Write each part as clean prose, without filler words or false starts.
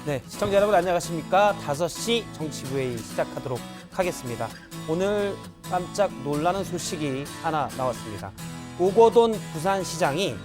네, 시청자 여러분 안녕하십니까? 5시 정치부회의 시작하도록 하겠습니다. 오늘 깜짝 놀라는 소식이 하나 나왔습니다. 오거돈 부산시장이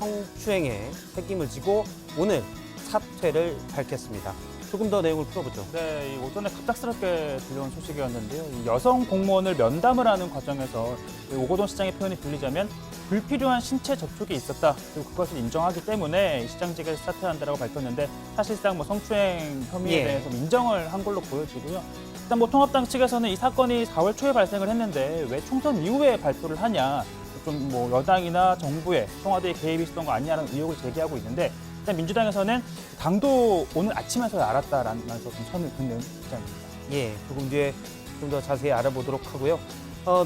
성추행에 책임을 지고 오늘 사퇴를 밝혔습니다. 조금 더 내용을 풀어보죠. 네, 이 오전에 갑작스럽게 들려온 소식이었는데요. 이 여성 공무원을 면담을 하는 과정에서 오거돈 시장의 표현이 빌리자면 불필요한 신체 접촉이 있었다. 그리고 그것을 인정하기 때문에 시장직에서 사퇴한다라고 밝혔는데 사실상 성추행 혐의에 대해서 인정을 한 걸로 보여지고요. 일단 통합당 측에서는 이 사건이 4월 초에 발생을 했는데 왜 총선 이후에 발표를 하냐, 좀 여당이나 정부의 청와대의 개입이 있었던 거 아니냐는 의혹을 제기하고 있는데. 일단 민주당에서는 당도 오늘 아침에서야 알았다라면서 좀 선을 긋는 입장입니다. 예, 조금 뒤에 좀 더 자세히 알아보도록 하고요.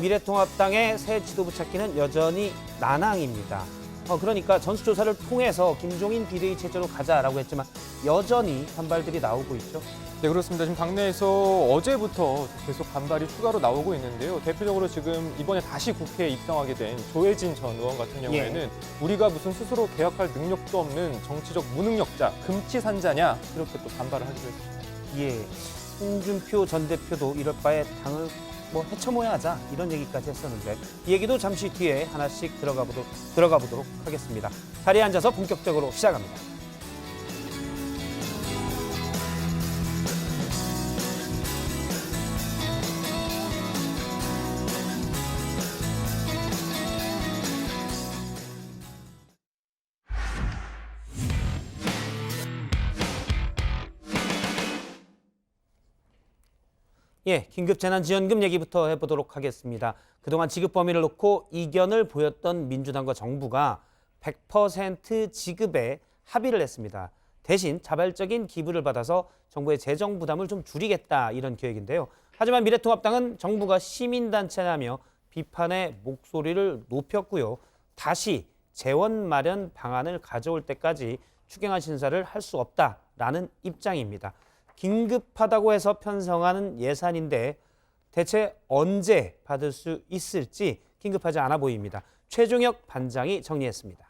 미래통합당의 새 지도부 찾기는 여전히 난항입니다. 그러니까 전수조사를 통해서 김종인 비대위 체제로 가자라고 했지만 여전히 반발들이 나오고 있죠. 네, 그렇습니다. 지금 당내에서 어제부터 계속 반발이 추가로 나오고 있는데요. 대표적으로 지금 이번에 다시 국회에 입당하게 된 조혜진 전 의원 같은 경우에는 우리가 무슨 스스로 개혁할 능력도 없는 정치적 무능력자, 금치산자냐 이렇게 또 반발을 하기도 했습니다. 예, 홍준표 전 대표도 이럴 바에 당을 헤쳐모야 하자 이런 얘기까지 했었는데 이 얘기도 잠시 뒤에 하나씩 들어가 보도록 하겠습니다. 자리에 앉아서 본격적으로 시작합니다. 예, 긴급재난지원금 얘기부터 해보도록 하겠습니다. 그동안 지급 범위를 놓고 이견을 보였던 민주당과 정부가 100% 지급에 합의를 했습니다. 대신 자발적인 기부를 받아서 정부의 재정 부담을 좀 줄이겠다 이런 계획인데요. 하지만 미래통합당은 정부가 시민단체라며 비판의 목소리를 높였고요. 다시 재원 마련 방안을 가져올 때까지 추경안 심사를 할 수 없다라는 입장입니다. 긴급하다고 해서 편성하는 예산인데 대체 언제 받을 수 있을지 긴급하지 않아 보입니다. 최종혁 반장이 정리했습니다.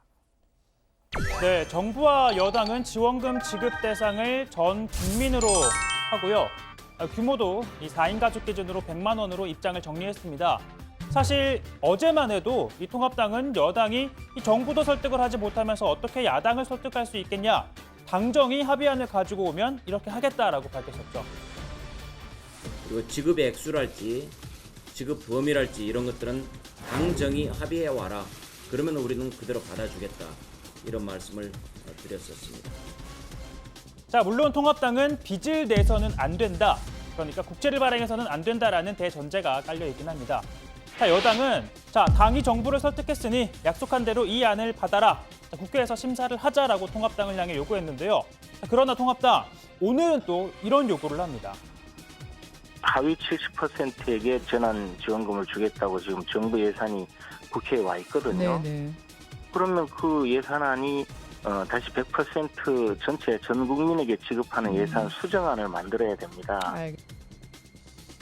네, 정부와 여당은 지원금 지급 대상을 전 국민으로 하고요. 규모도 이 4인 가족 기준으로 100만 원으로 입장을 정리했습니다. 사실 어제만 해도 이 통합당은 여당이 이 정부도 설득을 하지 못하면서 어떻게 야당을 설득할 수 있겠냐, 당정이 합의안을 가지고 오면 이렇게 하겠다라고 밝혔었죠. 그리고 지급의 액수랄지 지급 범위랄지 이런 것들은 당정이 합의해 와라. 그러면 우리는 그대로 받아주겠다. 이런 말씀을 드렸었습니다. 자, 물론 통합당은 빚을 내서는 안 된다. 그러니까 국채를 발행해서는 안 된다라는 대전제가 깔려 있긴 합니다. 자, 여당은 당이 정부를 설득했으니 약속한 대로 이 안을 받아라. 국회에서 심사를 하자라고 통합당을 향해 요구했는데요. 그러나 통합당 오늘은 또 이런 요구를 합니다. 하위 70%에게 전환 지원금을 주겠다고 지금 정부 예산이 국회에 와 있거든요. 네네. 그러면 그 예산안이 다시 100% 전체 전 국민에게 지급하는 예산 수정안을 만들어야 됩니다.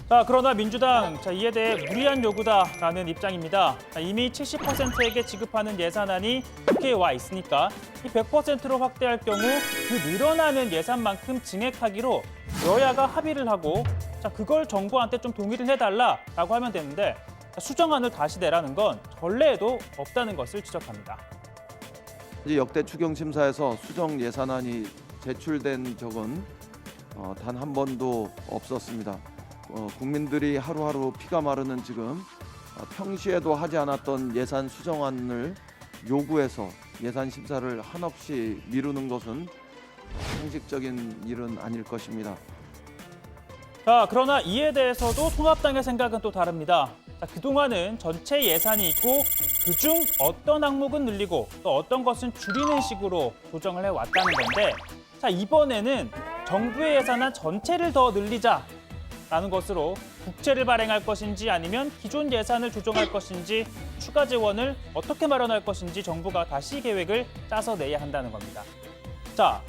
자, 그러나 민주당 이에 대해 무리한 요구다라는 입장입니다. 이미 70%에게 지급하는 예산안이 국회에 와 있으니까 이 100%로 확대할 경우 그 늘어나는 예산만큼 증액하기로 여야가 합의를 하고 그걸 정부한테 좀 동의를 해달라라고 하면 되는데 수정안을 다시 내라는 건 전례에도 없다는 것을 지적합니다. 이제 역대 추경심사에서 수정 예산안이 제출된 적은 단 한 번도 없었습니다. 국민들이 하루하루 피가 마르는 지금 평시에도 하지 않았던 예산 수정안을 요구해서 예산 심사를 한없이 미루는 것은 상식적인 일은 아닐 것입니다. 자, 그러나 이에 대해서도 통합당의 생각은 또 다릅니다. 그동안은 전체 예산이 있고 그중 어떤 항목은 늘리고 또 어떤 것은 줄이는 식으로 조정을 해왔다는 건데 이번에는 정부의 예산안 전체를 더 늘리자라는 것으로 국채를 발행할 것인지 아니면 기존 예산을 조정할 것인지 추가 재원을 어떻게 마련할 것인지 정부가 다시 계획을 짜서 내야 한다는 겁니다. 자,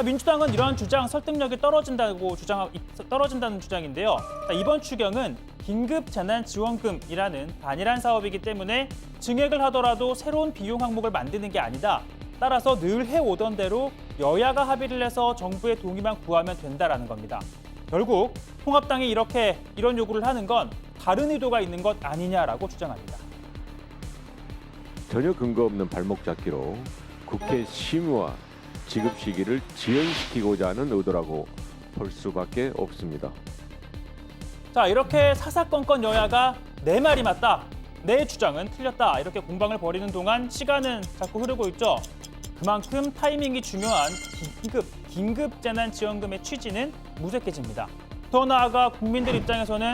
민주당은 이러한 주장 설득력이 떨어진다는 주장인데요. 이번 추경은 긴급재난지원금이라는 단일한 사업이기 때문에 증액을 하더라도 새로운 비용 항목을 만드는 게 아니다. 따라서 늘 해오던 대로 여야가 합의를 해서 정부의 동의만 구하면 된다라는 겁니다. 결국 통합당이 이런 요구를 하는 건 다른 의도가 있는 것 아니냐라고 주장합니다. 전혀 근거 없는 발목 잡기로 국회 심의와 지급 시기를 지연시키고자 하는 의도라고 볼 수밖에 없습니다. 자, 이렇게 사사건건 여야가 내 말이 맞다, 내 주장은 틀렸다 이렇게 공방을 벌이는 동안 시간은 자꾸 흐르고 있죠. 그만큼 타이밍이 중요한 긴급 재난지원금의 취지는 무색해집니다. 더 나아가 국민들 입장에서는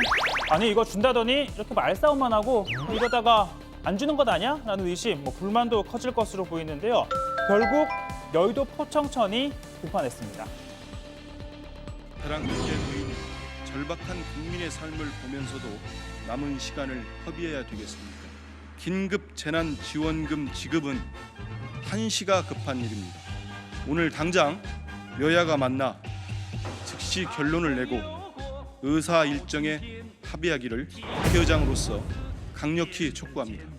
아니 이거 준다더니 이렇게 말싸움만 하고 이러다가 안 주는 것 아니야? 라는 의심, 불만도 커질 것으로 보이는데요. 결국 여의도 포청천이 등판했습니다. 벼랑 끝에 놓인 절박한 국민의 삶을 보면서도 남은 시간을 협의해야 되겠습니다. 긴급 재난 지원금 지급은 한시가 급한 일입니다. 오늘 당장 여야가 만나 즉시 결론을 내고 의사 일정에 합의하기를 국회의장으로서 강력히 촉구합니다.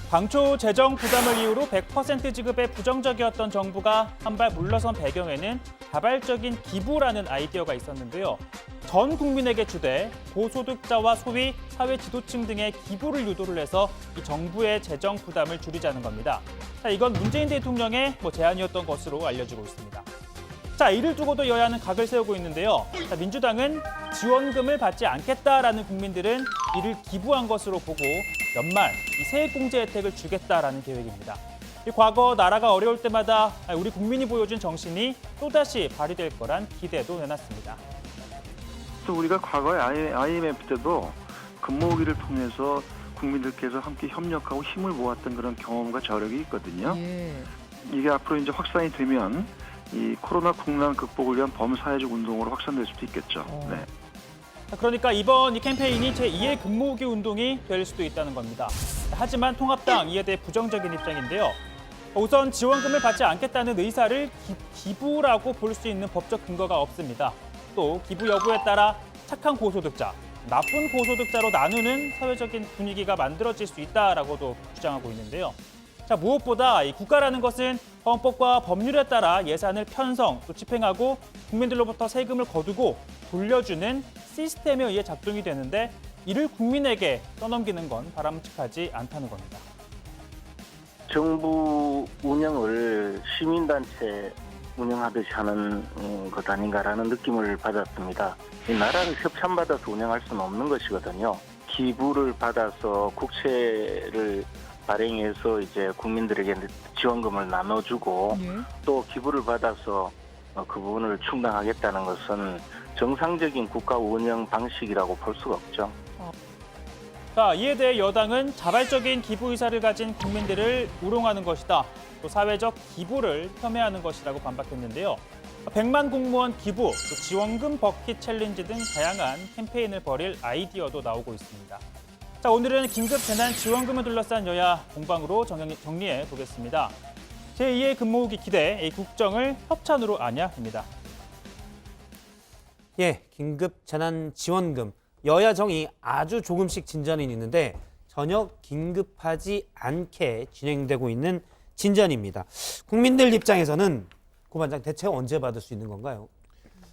당초 재정 부담을 이유로 100% 지급에 부정적이었던 정부가 한 발 물러선 배경에는 자발적인 기부라는 아이디어가 있었는데요. 전 국민에게 주되 고소득자와 소위 사회 지도층 등의 기부를 유도를 해서 이 정부의 재정 부담을 줄이자는 겁니다. 자, 이건 문재인 대통령의 제안이었던 것으로 알려지고 있습니다. 자, 이를 두고도 여야는 각을 세우고 있는데요. 자, 민주당은 지원금을 받지 않겠다라는 국민들은 이를 기부한 것으로 보고 연말 이 세액공제 혜택을 주겠다라는 계획입니다. 이 과거 나라가 어려울 때마다 우리 국민이 보여준 정신이 또다시 발휘될 거란 기대도 내놨습니다. 또 우리가 과거에 IMF 때도 근모으기를 통해서 국민들께서 함께 협력하고 힘을 모았던 그런 경험과 저력이 있거든요. 이게 앞으로 이제 확산이 되면 이 코로나 국난 극복을 위한 범사회적 운동으로 확산될 수도 있겠죠. 네. 그러니까 이번 이 캠페인이 제2의 근모으기 운동이 될 수도 있다는 겁니다. 하지만 통합당 이에 대해 부정적인 입장인데요. 우선 지원금을 받지 않겠다는 의사를 기부라고 볼 수 있는 법적 근거가 없습니다. 또 기부 여부에 따라 착한 고소득자, 나쁜 고소득자로 나누는 사회적인 분위기가 만들어질 수 있다라고도 주장하고 있는데요. 자, 무엇보다 이 국가라는 것은 헌법과 법률에 따라 예산을 편성, 또 집행하고 국민들로부터 세금을 거두고 돌려주는 시스템에 의해 작동이 되는데 이를 국민에게 떠넘기는 건 바람직하지 않다는 겁니다. 정부 운영을 시민단체 운영하듯이 하는 것 아닌가라는 느낌을 받았습니다. 이 나라를 협찬받아서 운영할 수는 없는 것이거든요. 기부를 받아서 국채를 발행해서 이제 국민들에게 지원금을 나눠주고 또 기부를 받아서 그 부분을 충당하겠다는 것은 정상적인 국가 운영 방식이라고 볼 수가 없죠. 자, 이에 대해 여당은 자발적인 기부 의사를 가진 국민들을 우롱하는 것이다. 또 사회적 기부를 폄훼하는 것이라고 반박했는데요. 100만 공무원 기부, 또 지원금 버킷 챌린지 등 다양한 캠페인을 벌일 아이디어도 나오고 있습니다. 자, 오늘은 긴급 재난 지원금을 둘러싼 여야 공방으로 정리해 보겠습니다. 제2의 근모으기 기대, 이 국정을 협찬으로 아냐입니다. 예, 긴급 재난 지원금. 여야 정이 아주 조금씩 진전이 있는데 전혀 긴급하지 않게 진행되고 있는 진전입니다. 국민들 입장에서는 고반장 대체 언제 받을 수 있는 건가요?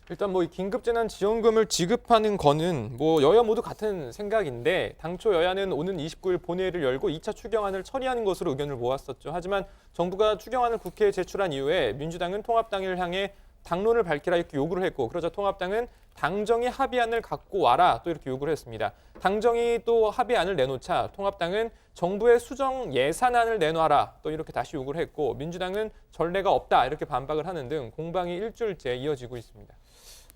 일단 이 긴급재난지원금을 지급하는 거는 여야 모두 같은 생각인데 당초 여야는 오는 29일 본회의를 열고 2차 추경안을 처리하는 것으로 의견을 모았었죠. 하지만 정부가 추경안을 국회에 제출한 이후에 민주당은 통합당을 향해 당론을 밝히라 이렇게 요구를 했고 그러자 통합당은 당정이 합의안을 갖고 와라 또 이렇게 요구를 했습니다. 당정이 또 합의안을 내놓자 통합당은 정부의 수정 예산안을 내놔라 또 이렇게 다시 요구를 했고 민주당은 전례가 없다 이렇게 반박을 하는 등 공방이 일주일째 이어지고 있습니다.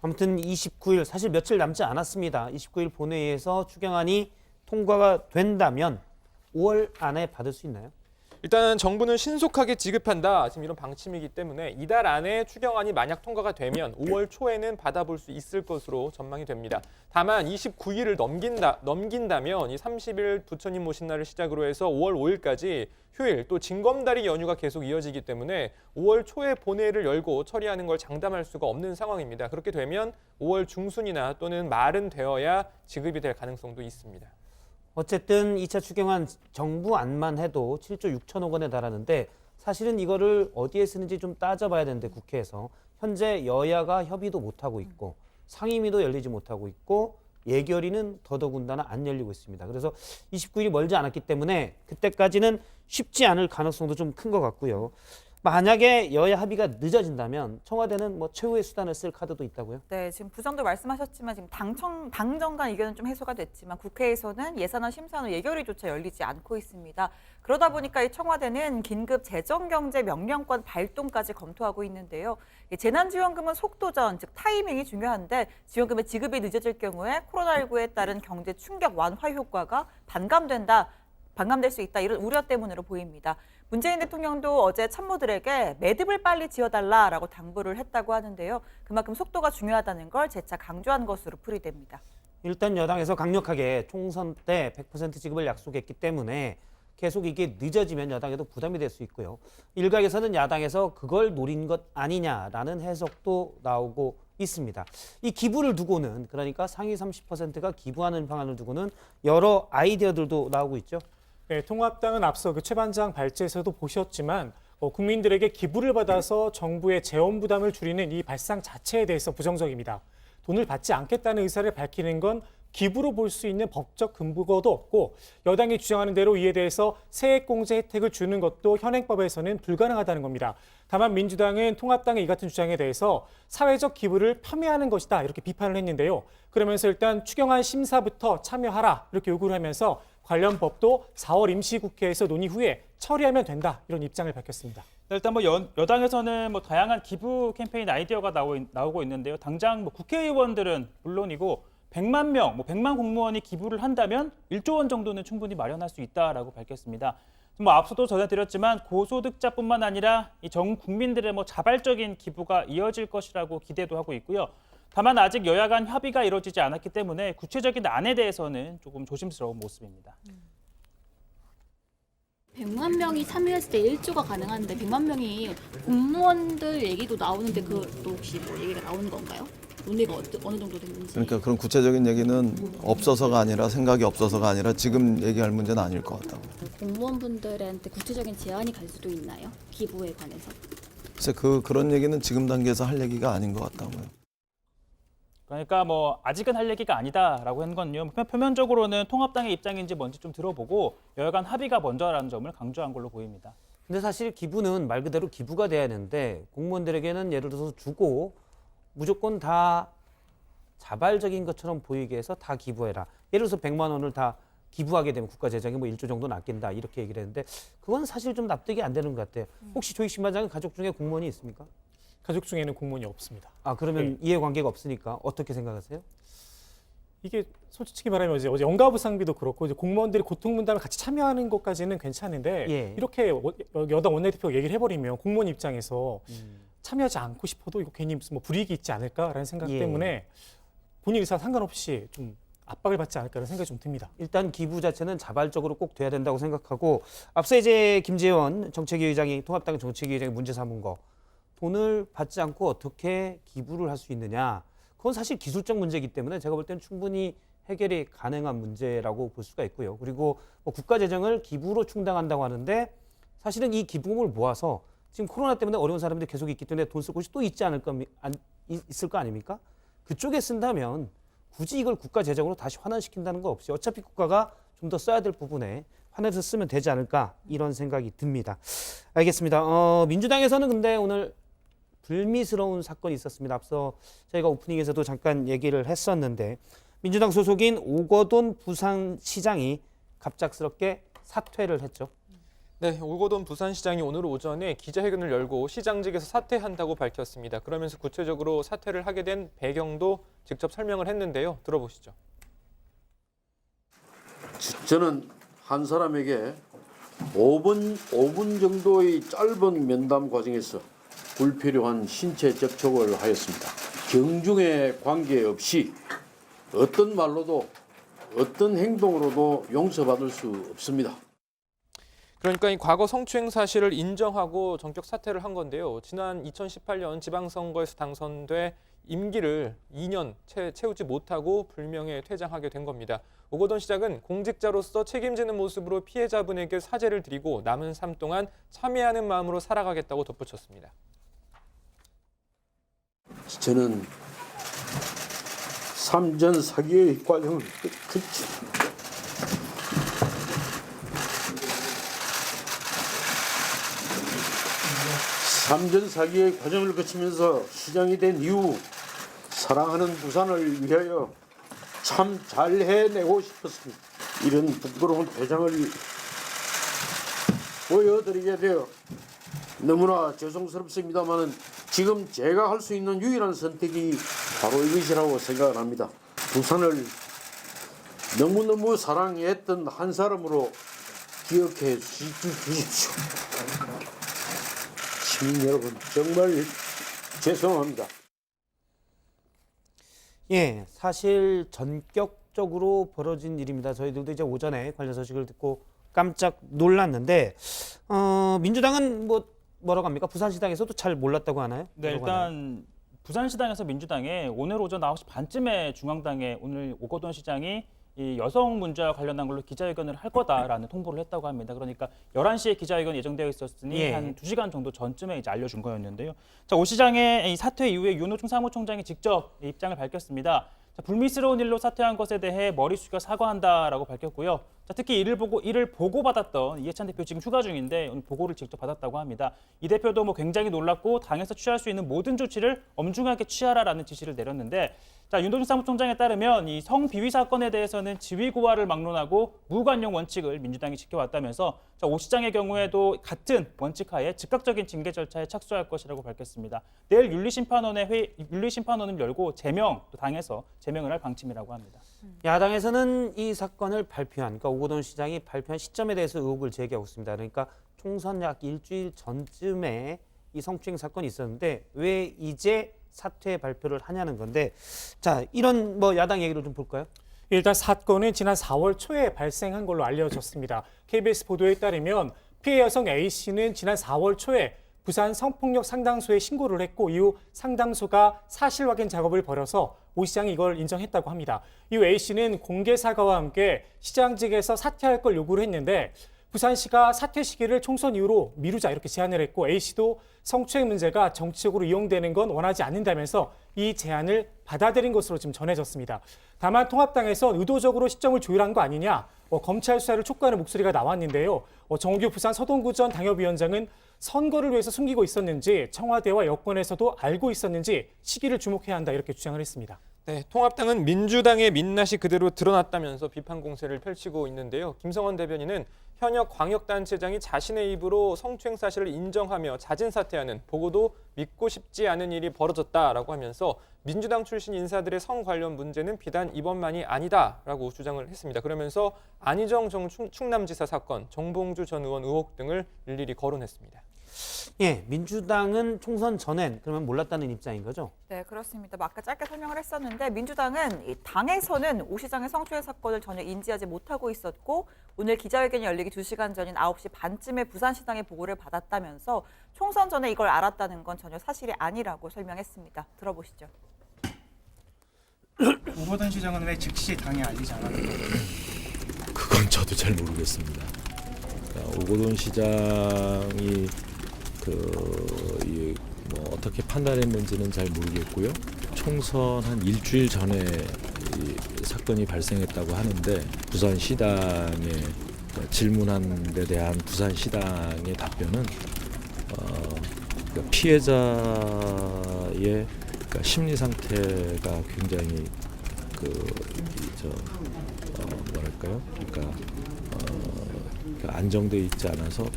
아무튼 29일 사실 며칠 남지 않았습니다. 29일 본회의에서 추경안이 통과가 된다면 5월 안에 받을 수 있나요? 일단 정부는 신속하게 지급한다 지금 이런 방침이기 때문에 이달 안에 추경안이 만약 통과가 되면 5월 초에는 받아볼 수 있을 것으로 전망이 됩니다. 다만 29일을 넘긴다면 이 30일 부처님 모신 날을 시작으로 해서 5월 5일까지 휴일 또 징검다리 연휴가 계속 이어지기 때문에 5월 초에 본회의를 열고 처리하는 걸 장담할 수가 없는 상황입니다. 그렇게 되면 5월 중순이나 또는 말은 되어야 지급이 될 가능성도 있습니다. 어쨌든 2차 추경안 정부 안만 해도 7조 6천억 원에 달하는데 사실은 이거를 어디에 쓰는지 좀 따져봐야 되는데 국회에서 현재 여야가 협의도 못하고 있고 상임위도 열리지 못하고 있고 예결위는 더더군다나 안 열리고 있습니다. 그래서 29일이 멀지 않았기 때문에 그때까지는 쉽지 않을 가능성도 좀 큰 것 같고요. 만약에 여야 합의가 늦어진다면 청와대는 뭐 최후의 수단을 쓸 카드도 있다고요? 네, 지금 부장도 말씀하셨지만 지금 당정 간 의견은 좀 해소가 됐지만 국회에서는 예산안 심사는 예결위조차 열리지 않고 있습니다. 그러다 보니까 이 청와대는 긴급 재정경제 명령권 발동까지 검토하고 있는데요. 재난지원금은 속도전, 즉 타이밍이 중요한데 지원금의 지급이 늦어질 경우에 코로나19에 따른 경제 충격 완화 효과가 반감될 수 있다 이런 우려 때문으로 보입니다. 문재인 대통령도 어제 참모들에게 매듭을 빨리 지어달라라고 당부를 했다고 하는데요. 그만큼 속도가 중요하다는 걸 재차 강조한 것으로 풀이됩니다. 일단 여당에서 강력하게 총선 때 100% 지급을 약속했기 때문에 계속 이게 늦어지면 여당에도 부담이 될 수 있고요. 일각에서는 야당에서 그걸 노린 것 아니냐라는 해석도 나오고 있습니다. 이 기부를 두고는 그러니까 상위 30%가 기부하는 방안을 두고는 여러 아이디어들도 나오고 있죠. 네, 통합당은 앞서 그 최반장 발제에서도 보셨지만 국민들에게 기부를 받아서 정부의 재원 부담을 줄이는 이 발상 자체에 대해서 부정적입니다. 돈을 받지 않겠다는 의사를 밝히는 건 기부로 볼 수 있는 법적 근거도 없고 여당이 주장하는 대로 이에 대해서 세액공제 혜택을 주는 것도 현행법에서는 불가능하다는 겁니다. 다만 민주당은 통합당의 이 같은 주장에 대해서 사회적 기부를 폄훼하는 것이다 이렇게 비판을 했는데요. 그러면서 일단 추경안 심사부터 참여하라 이렇게 요구를 하면서 관련 법도 4월 임시국회에서 논의 후에 처리하면 된다 이런 입장을 밝혔습니다. 일단 여당에서는 다양한 기부 캠페인 아이디어가 나오고 있는데요. 당장 국회의원들은 물론이고 100만 명, 100만 공무원이 기부를 한다면 1조 원 정도는 충분히 마련할 수 있다라고 밝혔습니다. 앞서도 전해드렸지만 고소득자뿐만 아니라 전 국민들의 자발적인 기부가 이어질 것이라고 기대도 하고 있고요. 다만 아직 여야 간 협의가 이루어지지 않았기 때문에 구체적인 안에 대해서는 조금 조심스러운 모습입니다. 100만 명이 참여했을 때 1조가 가능한데 100만 명이 공무원들 얘기도 나오는데 그것도 혹시 얘기가 나오는 건가요? 논의가 어느 정도 됐는지. 그러니까 그런 구체적인 얘기는 없어서가 아니라 생각이 없어서가 아니라 지금 얘기할 문제는 아닐 것 같다고. 공무원분들한테 구체적인 제한이 갈 수도 있나요? 기부에 관해서. 글쎄 그런 얘기는 지금 단계에서 할 얘기가 아닌 것 같다고요. 그러니까 아직은 할 얘기가 아니다라고 한 건요. 표면적으로는 통합당의 입장인지 뭔지 좀 들어보고 여야 간 합의가 먼저라는 점을 강조한 걸로 보입니다. 근데 사실 기부는 말 그대로 기부가 돼야 되는데 공무원들에게는 예를 들어서 주고 무조건 다 자발적인 것처럼 보이게 해서 다 기부해라. 예를 들어서 100만 원을 다 기부하게 되면 국가 재정에 1조 정도는 아낀다 이렇게 얘기를 했는데 그건 사실 좀 납득이 안 되는 것 같아요. 혹시 조익 신반장은 가족 중에 공무원이 있습니까? 가족 중에는 공무원이 없습니다. 그러면 이해관계가 없으니까 어떻게 생각하세요? 이게 솔직히 말하면 어제 연가부상비도 그렇고 이제 공무원들이 고통분담을 같이 참여하는 것까지는 괜찮은데 이렇게 여당 원내대표가 얘기를 해버리면 공무원 입장에서 참여하지 않고 싶어도 이거 괜히 무슨 불이익이 있지 않을까라는 생각 때문에 본인 의사와 상관없이 좀 압박을 받지 않을까라는 생각이 좀 듭니다. 일단 기부 자체는 자발적으로 꼭 돼야 된다고 생각하고 앞서 이제 김재원 정책위 의장이 통합당 정책위 의장이 문제 삼은 거 돈을 받지 않고 어떻게 기부를 할 수 있느냐. 그건 사실 기술적 문제이기 때문에 제가 볼 때는 충분히 해결이 가능한 문제라고 볼 수가 있고요. 그리고 국가 재정을 기부로 충당한다고 하는데 사실은 이 기부금을 모아서 지금 코로나 때문에 어려운 사람들이 계속 있기 때문에 돈 쓸 곳이 또 있을 거 아닙니까? 그쪽에 쓴다면 굳이 이걸 국가 재정으로 다시 환원시킨다는 거 없이 어차피 국가가 좀 더 써야 될 부분에 환원해서 쓰면 되지 않을까 이런 생각이 듭니다. 알겠습니다. 민주당에서는 근데 오늘 불미스러운 사건이 있었습니다. 앞서 저희가 오프닝에서도 잠깐 얘기를 했었는데 민주당 소속인 오거돈 부산시장이 갑작스럽게 사퇴를 했죠. 네, 오거돈 부산시장이 오늘 오전에 기자회견을 열고 시장직에서 사퇴한다고 밝혔습니다. 그러면서 구체적으로 사퇴를 하게 된 배경도 직접 설명을 했는데요. 들어보시죠. 저는 한 사람에게 5분 정도의 짧은 면담 과정에서 불필요한 신체 접촉을 하였습니다. 경중에 관계없이 어떤 말로도 어떤 행동으로도 용서받을 수 없습니다. 그러니까 이 과거 성추행 사실을 인정하고 전격 사퇴를 한 건데요. 지난 2018년 지방선거에서 당선돼 임기를 2년 채우지 못하고 불명예 퇴장하게 된 겁니다. 오거돈 시장은 공직자로서 책임지는 모습으로 피해자분에게 사죄를 드리고 남은 삶 동안 참회하는 마음으로 살아가겠다고 덧붙였습니다. 저는 삼전 사기의 과정을 삼전 사기의 과정을 거치면서 시장이 된 이후 사랑하는 부산을 위하여 참 잘 해내고 싶었습니다. 이런 부끄러운 표정을 보여드리게 되어 너무나 죄송스럽습니다만 지금 제가 할 수 있는 유일한 선택이 바로 이것이라고 생각을 합니다. 부산을 너무너무 사랑했던 한 사람으로 기억해 주십시오. 시민 여러분 정말 죄송합니다. 예, 사실 전격적으로 벌어진 일입니다. 저희들도 이제 오전에 관련 소식을 듣고 깜짝 놀랐는데 민주당은 뭐라고 합니까? 부산시당에서도 잘 몰랐다고 하나요? 네, 일단 부산시당에서 민주당에 오늘 오전 9시 반쯤에 중앙당에 오늘 오거돈 시장이 이 여성 문제와 관련한 걸로 기자회견을 할 거다라는 통보를 했다고 합니다. 그러니까 11시에 기자회견 예정되어 있었으니 예. 한 2시간 정도 전쯤에 이제 알려준 거였는데요. 자, 오 시장의 이 사퇴 이후에 윤호중 사무총장이 직접 입장을 밝혔습니다. 자, 불미스러운 일로 사퇴한 것에 대해 머리 숙여 사과한다라고 밝혔고요. 자, 특히 이를 보고받았던 이해찬 대표 지금 휴가 중인데 오늘 보고를 직접 받았다고 합니다. 이 대표도 굉장히 놀랐고 당에서 취할 수 있는 모든 조치를 엄중하게 취하라라는 지시를 내렸는데 자, 윤호중 사무총장에 따르면 이 성비위 사건에 대해서는 지위고하를 막론하고 무관용 원칙을 민주당이 지켜왔다면서 자, 오 시장의 경우에도 같은 원칙하에 즉각적인 징계 절차에 착수할 것이라고 밝혔습니다. 내일 윤리심판원을 열고 또 당에서 제명을 할 방침이라고 합니다. 야당에서는 이 사건을 발표한, 그러니까 오거돈 시장이 발표한 시점에 대해서 의혹을 제기하고 있습니다. 그러니까 총선 약 일주일 전쯤에 이 성추행 사건이 있었는데 왜 이제 사퇴 발표를 하냐는 건데, 자, 이런 야당 얘기를 좀 볼까요? 일단 사건은 지난 4월 초에 발생한 걸로 알려졌습니다. KBS 보도에 따르면 피해 여성 A씨는 지난 4월 초에 부산 성폭력 상담소에 신고를 했고 이후 상담소가 사실 확인 작업을 벌여서 오 시장이 이걸 인정했다고 합니다. 이후 A씨는 공개 사과와 함께 시장직에서 사퇴할 걸 요구를 했는데 부산시가 사퇴 시기를 총선 이후로 미루자 이렇게 제안을 했고 A씨도 성추행 문제가 정치적으로 이용되는 건 원하지 않는다면서 이 제안을 받아들인 것으로 지금 전해졌습니다. 다만 통합당에서 의도적으로 시점을 조율한 거 아니냐, 검찰 수사를 촉구하는 목소리가 나왔는데요. 정우규 부산 서동구 전 당협위원장은 선거를 위해서 숨기고 있었는지 청와대와 여권에서도 알고 있었는지 시기를 주목해야 한다 이렇게 주장을 했습니다. 네, 통합당은 민주당의 민낯이 그대로 드러났다면서 비판 공세를 펼치고 있는데요. 김성원 대변인은 현역 광역단체장이 자신의 입으로 성추행 사실을 인정하며 자진 사퇴하는 보고도 믿고 싶지 않은 일이 벌어졌다라고 하면서 민주당 출신 인사들의 성 관련 문제는 비단 이번만이 아니다라고 주장을 했습니다. 그러면서 안희정 전 충남지사 사건, 정봉주 전 의원 의혹 등을 일일이 거론했습니다. 예, 민주당은 총선 전엔 그러면 몰랐다는 입장인 거죠? 네, 그렇습니다. 아까 짧게 설명을 했었는데 민주당은 이 당에서는 오 시장의 성추행 사건을 전혀 인지하지 못하고 있었고 오늘 기자회견이 열리기 2시간 전인 9시 반쯤에 부산시당의 보고를 받았다면서 총선 전에 이걸 알았다는 건 전혀 사실이 아니라고 설명했습니다. 들어보시죠. 오거돈 시장은 왜 즉시 당에 알리지 않았나요? 그건 저도 잘 모르겠습니다. 오거돈 시장이 어떻게 판단했는지는 잘 모르겠고요. 총선 한 일주일 전에 이 사건이 발생했다고 하는데 부산시당에 질문한 데 대한 부산시당의 답변은 피해자의 심리 상태가 굉장히 안정돼 있지 않아서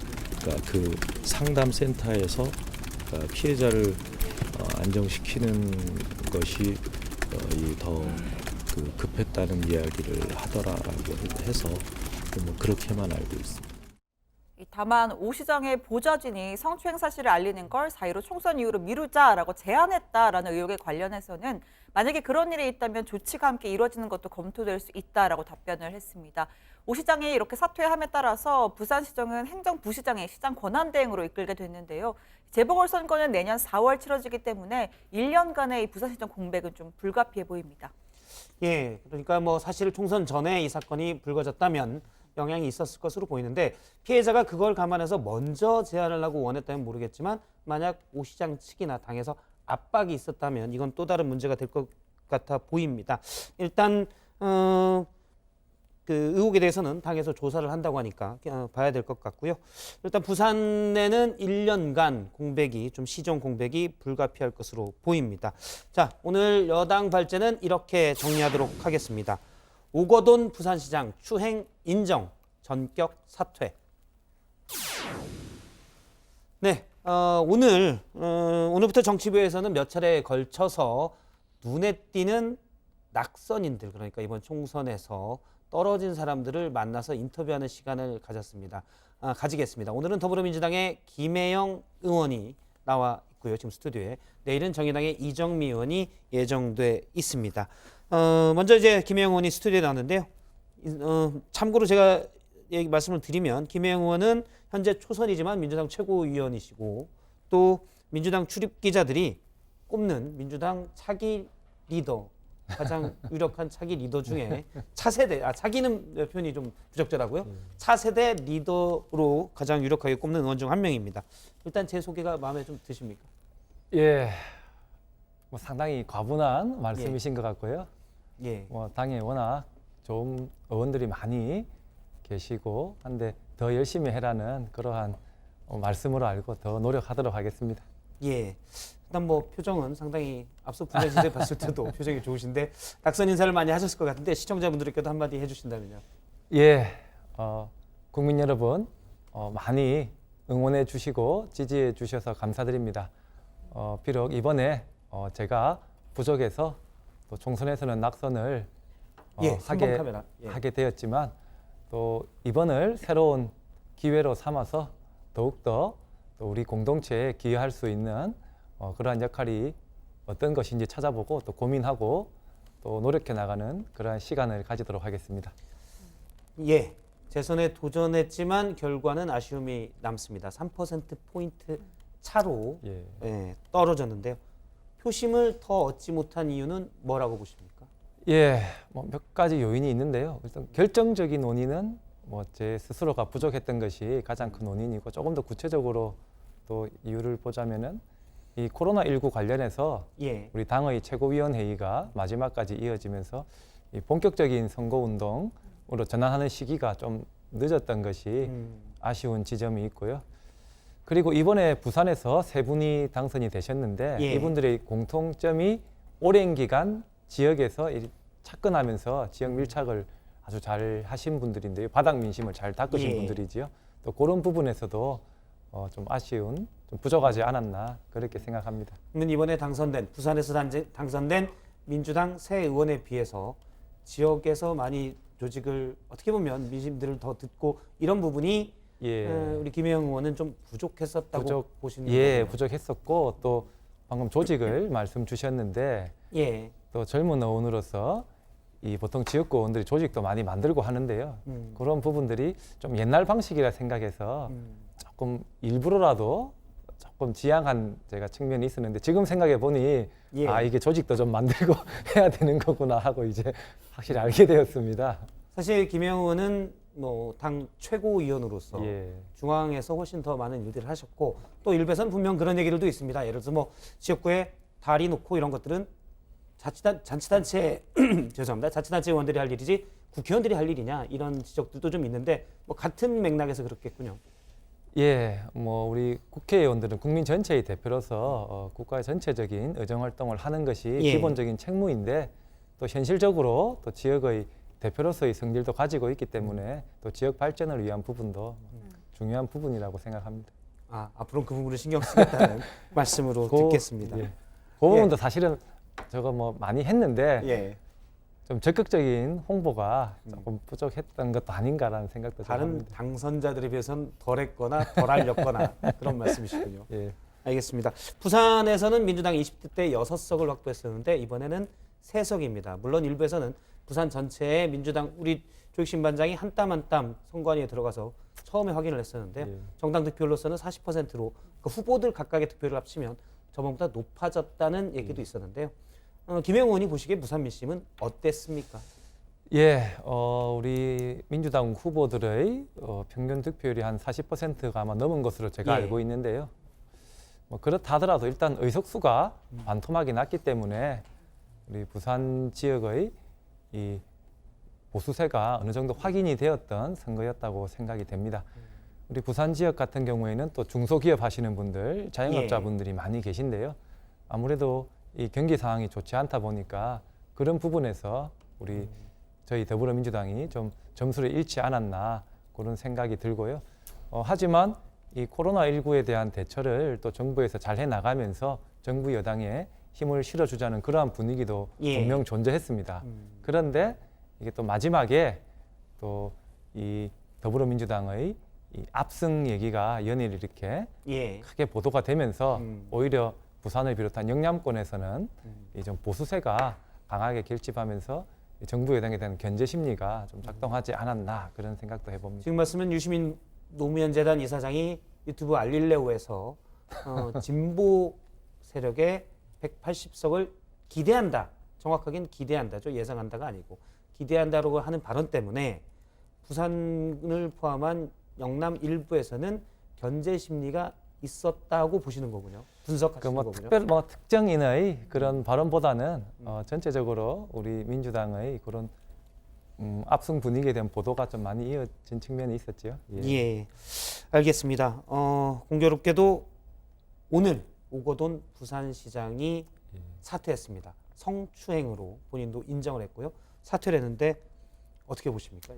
그 상담센터에서 피해자를 안정시키는 것이 더 급했다는 이야기를 하더라라고 해서 그렇게만 알고 있습니다. 다만 오 시장의 보좌진이 성추행 사실을 알리는 걸 사이로 총선 이후로 미루자라고 제안했다라는 의혹에 관련해서는 만약에 그런 일이 있다면 조치가 함께 이루어지는 것도 검토될 수 있다라고 답변을 했습니다. 오 시장이 이렇게 사퇴함에 따라서 부산시정은 행정부시장의 시장 권한대행으로 이끌게 됐는데요. 재보궐선거는 내년 4월 치러지기 때문에 1년간의 이 부산시정 공백은 좀 불가피해 보입니다. 예, 그러니까 뭐 사실 총선 전에 이 사건이 불거졌다면 영향이 있었을 것으로 보이는데 피해자가 그걸 감안해서 먼저 제안을 하고 원했다면 모르겠지만 만약 오 시장 측이나 당에서 압박이 있었다면 이건 또 다른 문제가 될 것 같아 보입니다. 일단 그 의혹에 대해서는 당에서 조사를 한다고 하니까 봐야 될 것 같고요. 일단 부산에는 1년간 공백이 좀 시정 공백이 불가피할 것으로 보입니다. 자, 오늘 여당 발제는 이렇게 정리하도록 하겠습니다. 오거돈 부산시장 추행 인정, 전격 사퇴. 네, 오늘부터 정치부에서는 몇 차례에 걸쳐서 눈에 띄는 낙선인들, 그러니까 이번 총선에서 떨어진 사람들을 만나서 인터뷰하는 시간을 가지겠습니다. 오늘은 더불어민주당의 김혜영 의원이 나와 있고요. 지금 스튜디오에. 내일은 정의당의 이정미 의원이 예정돼 있습니다. 먼저 이제 김혜영 의원이 스튜디오에 나왔는데요. 참고로 제가 말씀을 드리면 김혜영 의원은 현재 초선이지만 민주당 최고위원이시고 또 민주당 출입 기자들이 꼽는 민주당 차기 리더, 가장 유력한 차기 리더 중에 차세대, 차기는 표현이 좀 부적절하고요. 차세대 리더로 가장 유력하게 꼽는 의원 중 한 명입니다. 일단 제 소개가 마음에 좀 드십니까? 예, 뭐 상당히 과분한 말씀이신 것 같고요. 예. 뭐 당에 워낙 좋은 의원들이 많이 계시고 한데 더 열심히 해라는 그러한 말씀으로 알고 더 노력하도록 하겠습니다. 예. 일단 뭐 표정은 상당히 앞서 분야 시절 봤을 때도 표정이 좋으신데 낙선 인사를 많이 하셨을 것 같은데 시청자분들께도 한마디 해주신다면요. 예, 국민 여러분 많이 응원해 주시고 지지해 주셔서 감사드립니다. 비록 이번에 제가 부족해서 또 총선에서는 낙선을 하게 되었지만 또 이번을 새로운 기회로 삼아서 더욱더 또 우리 공동체에 기여할 수 있는 그러한 역할이 어떤 것인지 찾아보고 또 고민하고 또 노력해 나가는 그러한 시간을 가지도록 하겠습니다. 예, 재선에 도전했지만 결과는 아쉬움이 남습니다. 3%포인트 차로 떨어졌는데요. 표심을 더 얻지 못한 이유는 뭐라고 보십니까? 예, 뭐 몇 가지 요인이 있는데요. 일단 결정적인 원인은 뭐 제 스스로가 부족했던 것이 가장 큰 원인이고 조금 더 구체적으로 또 이유를 보자면은 이 코로나19 관련해서 우리 당의 최고위원회의가 마지막까지 이어지면서 이 본격적인 선거운동으로 전환하는 시기가 좀 늦었던 것이 아쉬운 지점이 있고요. 그리고 이번에 부산에서 세 분이 당선이 되셨는데 이분들의 공통점이 오랜 기간 지역에서 착근하면서 지역 밀착을 아주 잘 하신 분들인데요. 바닥 민심을 잘 닦으신 분들이지요. 또 그런 부분에서도 좀 아쉬운, 좀 부족하지 않았나 그렇게 생각합니다. 이번에 부산에서 당선된 민주당 새 의원에 비해서 지역에서 많이 조직을 어떻게 보면 민심들을 더 듣고 이런 부분이 우리 김혜영 의원은 좀 부족했었다고 보시는 거예요? 예, 부족했었고 또 방금 조직을 말씀 주셨는데 또 젊은 의원으로서 이 보통 지역구 의원들이 조직도 많이 만들고 하는데요. 그런 부분들이 좀 옛날 방식이라 생각해서 조금 일부러라도 조금 지양한 제가 측면이 있었는데 지금 생각해 보니 이게 조직도 좀 만들고 해야 되는 거구나 하고 이제 확실히 알게 되었습니다. 사실 김혜영 의원은 뭐 당 최고위원으로서 중앙에서 훨씬 더 많은 일들을 하셨고 또 일부에서는 분명 그런 얘기들도 있습니다. 예를 들어서 뭐 지역구에 다리 놓고 이런 것들은 자치단체 자치단체 의원들이 할 일이지 국회의원들이 할 일이냐 이런 지적들도 좀 있는데 뭐 같은 맥락에서 그렇겠군요. 예, 뭐 우리 국회의원들은 국민 전체의 대표로서 국가의 전체적인 의정활동을 하는 것이 기본적인 책무인데 또 현실적으로 또 지역의 대표로서의 성질도 가지고 있기 때문에 또 지역 발전을 위한 부분도 중요한 부분이라고 생각합니다. 앞으로 그 부분을 신경 쓰겠다는 말씀으로 듣겠습니다. 그 부분도 사실은 저거 뭐 많이 했는데 좀 적극적인 홍보가 조금 부족했던 것도 아닌가라는 생각도 다른 합니다. 당선자들에 비해서는 덜했거나 덜 알렸거나 그런 말씀이시군요. 알겠습니다. 부산에서는 민주당 20대 때 6석을 확보했었는데 이번에는 3석입니다. 물론 일부에서는 부산 전체에 민주당 우리 조익신 반장이 한 땀 한 땀 선관위에 들어가서 처음에 확인을 했었는데요. 정당 득표율로서는 40%로 그 후보들 각각의 득표를 합치면 저번보다 높아졌다는 얘기도 있었는데요. 김영우 의원이 보시기에 부산 민심은 어땠습니까? 예, 우리 민주당 후보들의 평균 득표율이 한 40%가 아마 넘은 것으로 제가 예. 알고 있는데요. 뭐 그렇다 하더라도 일단 의석수가 반토막이 났기 때문에 우리 부산 지역의 이 보수세가 어느 정도 확인이 되었던 선거였다고 생각이 됩니다. 우리 부산 지역 같은 경우에는 또 중소기업 하시는 분들, 자영업자분들이 많이 계신데요. 아무래도 이 경기 상황이 좋지 않다 보니까 그런 부분에서 우리 저희 더불어민주당이 좀 점수를 잃지 않았나 그런 생각이 들고요. 하지만 이 코로나19에 대한 대처를 또 정부에서 잘 해나가면서 정부 여당에 힘을 실어주자는 그러한 분위기도 분명 존재했습니다. 그런데 이게 또 마지막에 또 이 더불어민주당의 이 압승 얘기가 연일 이렇게 크게 보도가 되면서 오히려 부산을 비롯한 영남권에서는 이 좀 보수세가 강하게 결집하면서 정부 여당에 대한 견제 심리가 좀 작동하지 않았나 그런 생각도 해봅니다. 지금 말씀은 유시민 노무현 재단 이사장이 유튜브 알릴레오에서 진보 세력의 180석을 기대한다. 정확하게는 기대한다죠. 예상한다가 아니고 기대한다라고 하는 발언 때문에 부산을 포함한 영남 일부에서는 견제 심리가 있었다고 보시는 거군요. 분석하시는 거군요. 특별 특정인의 그런 발언보다는 전체적으로 우리 민주당의 그런 압승 분위기에 대한 보도가 좀 많이 이어진 측면이 있었죠. 예, 알겠습니다. 공교롭게도 오늘 오거돈 부산시장이 사퇴했습니다. 성추행으로 본인도 인정을 했고요. 사퇴를 했는데 어떻게 보십니까?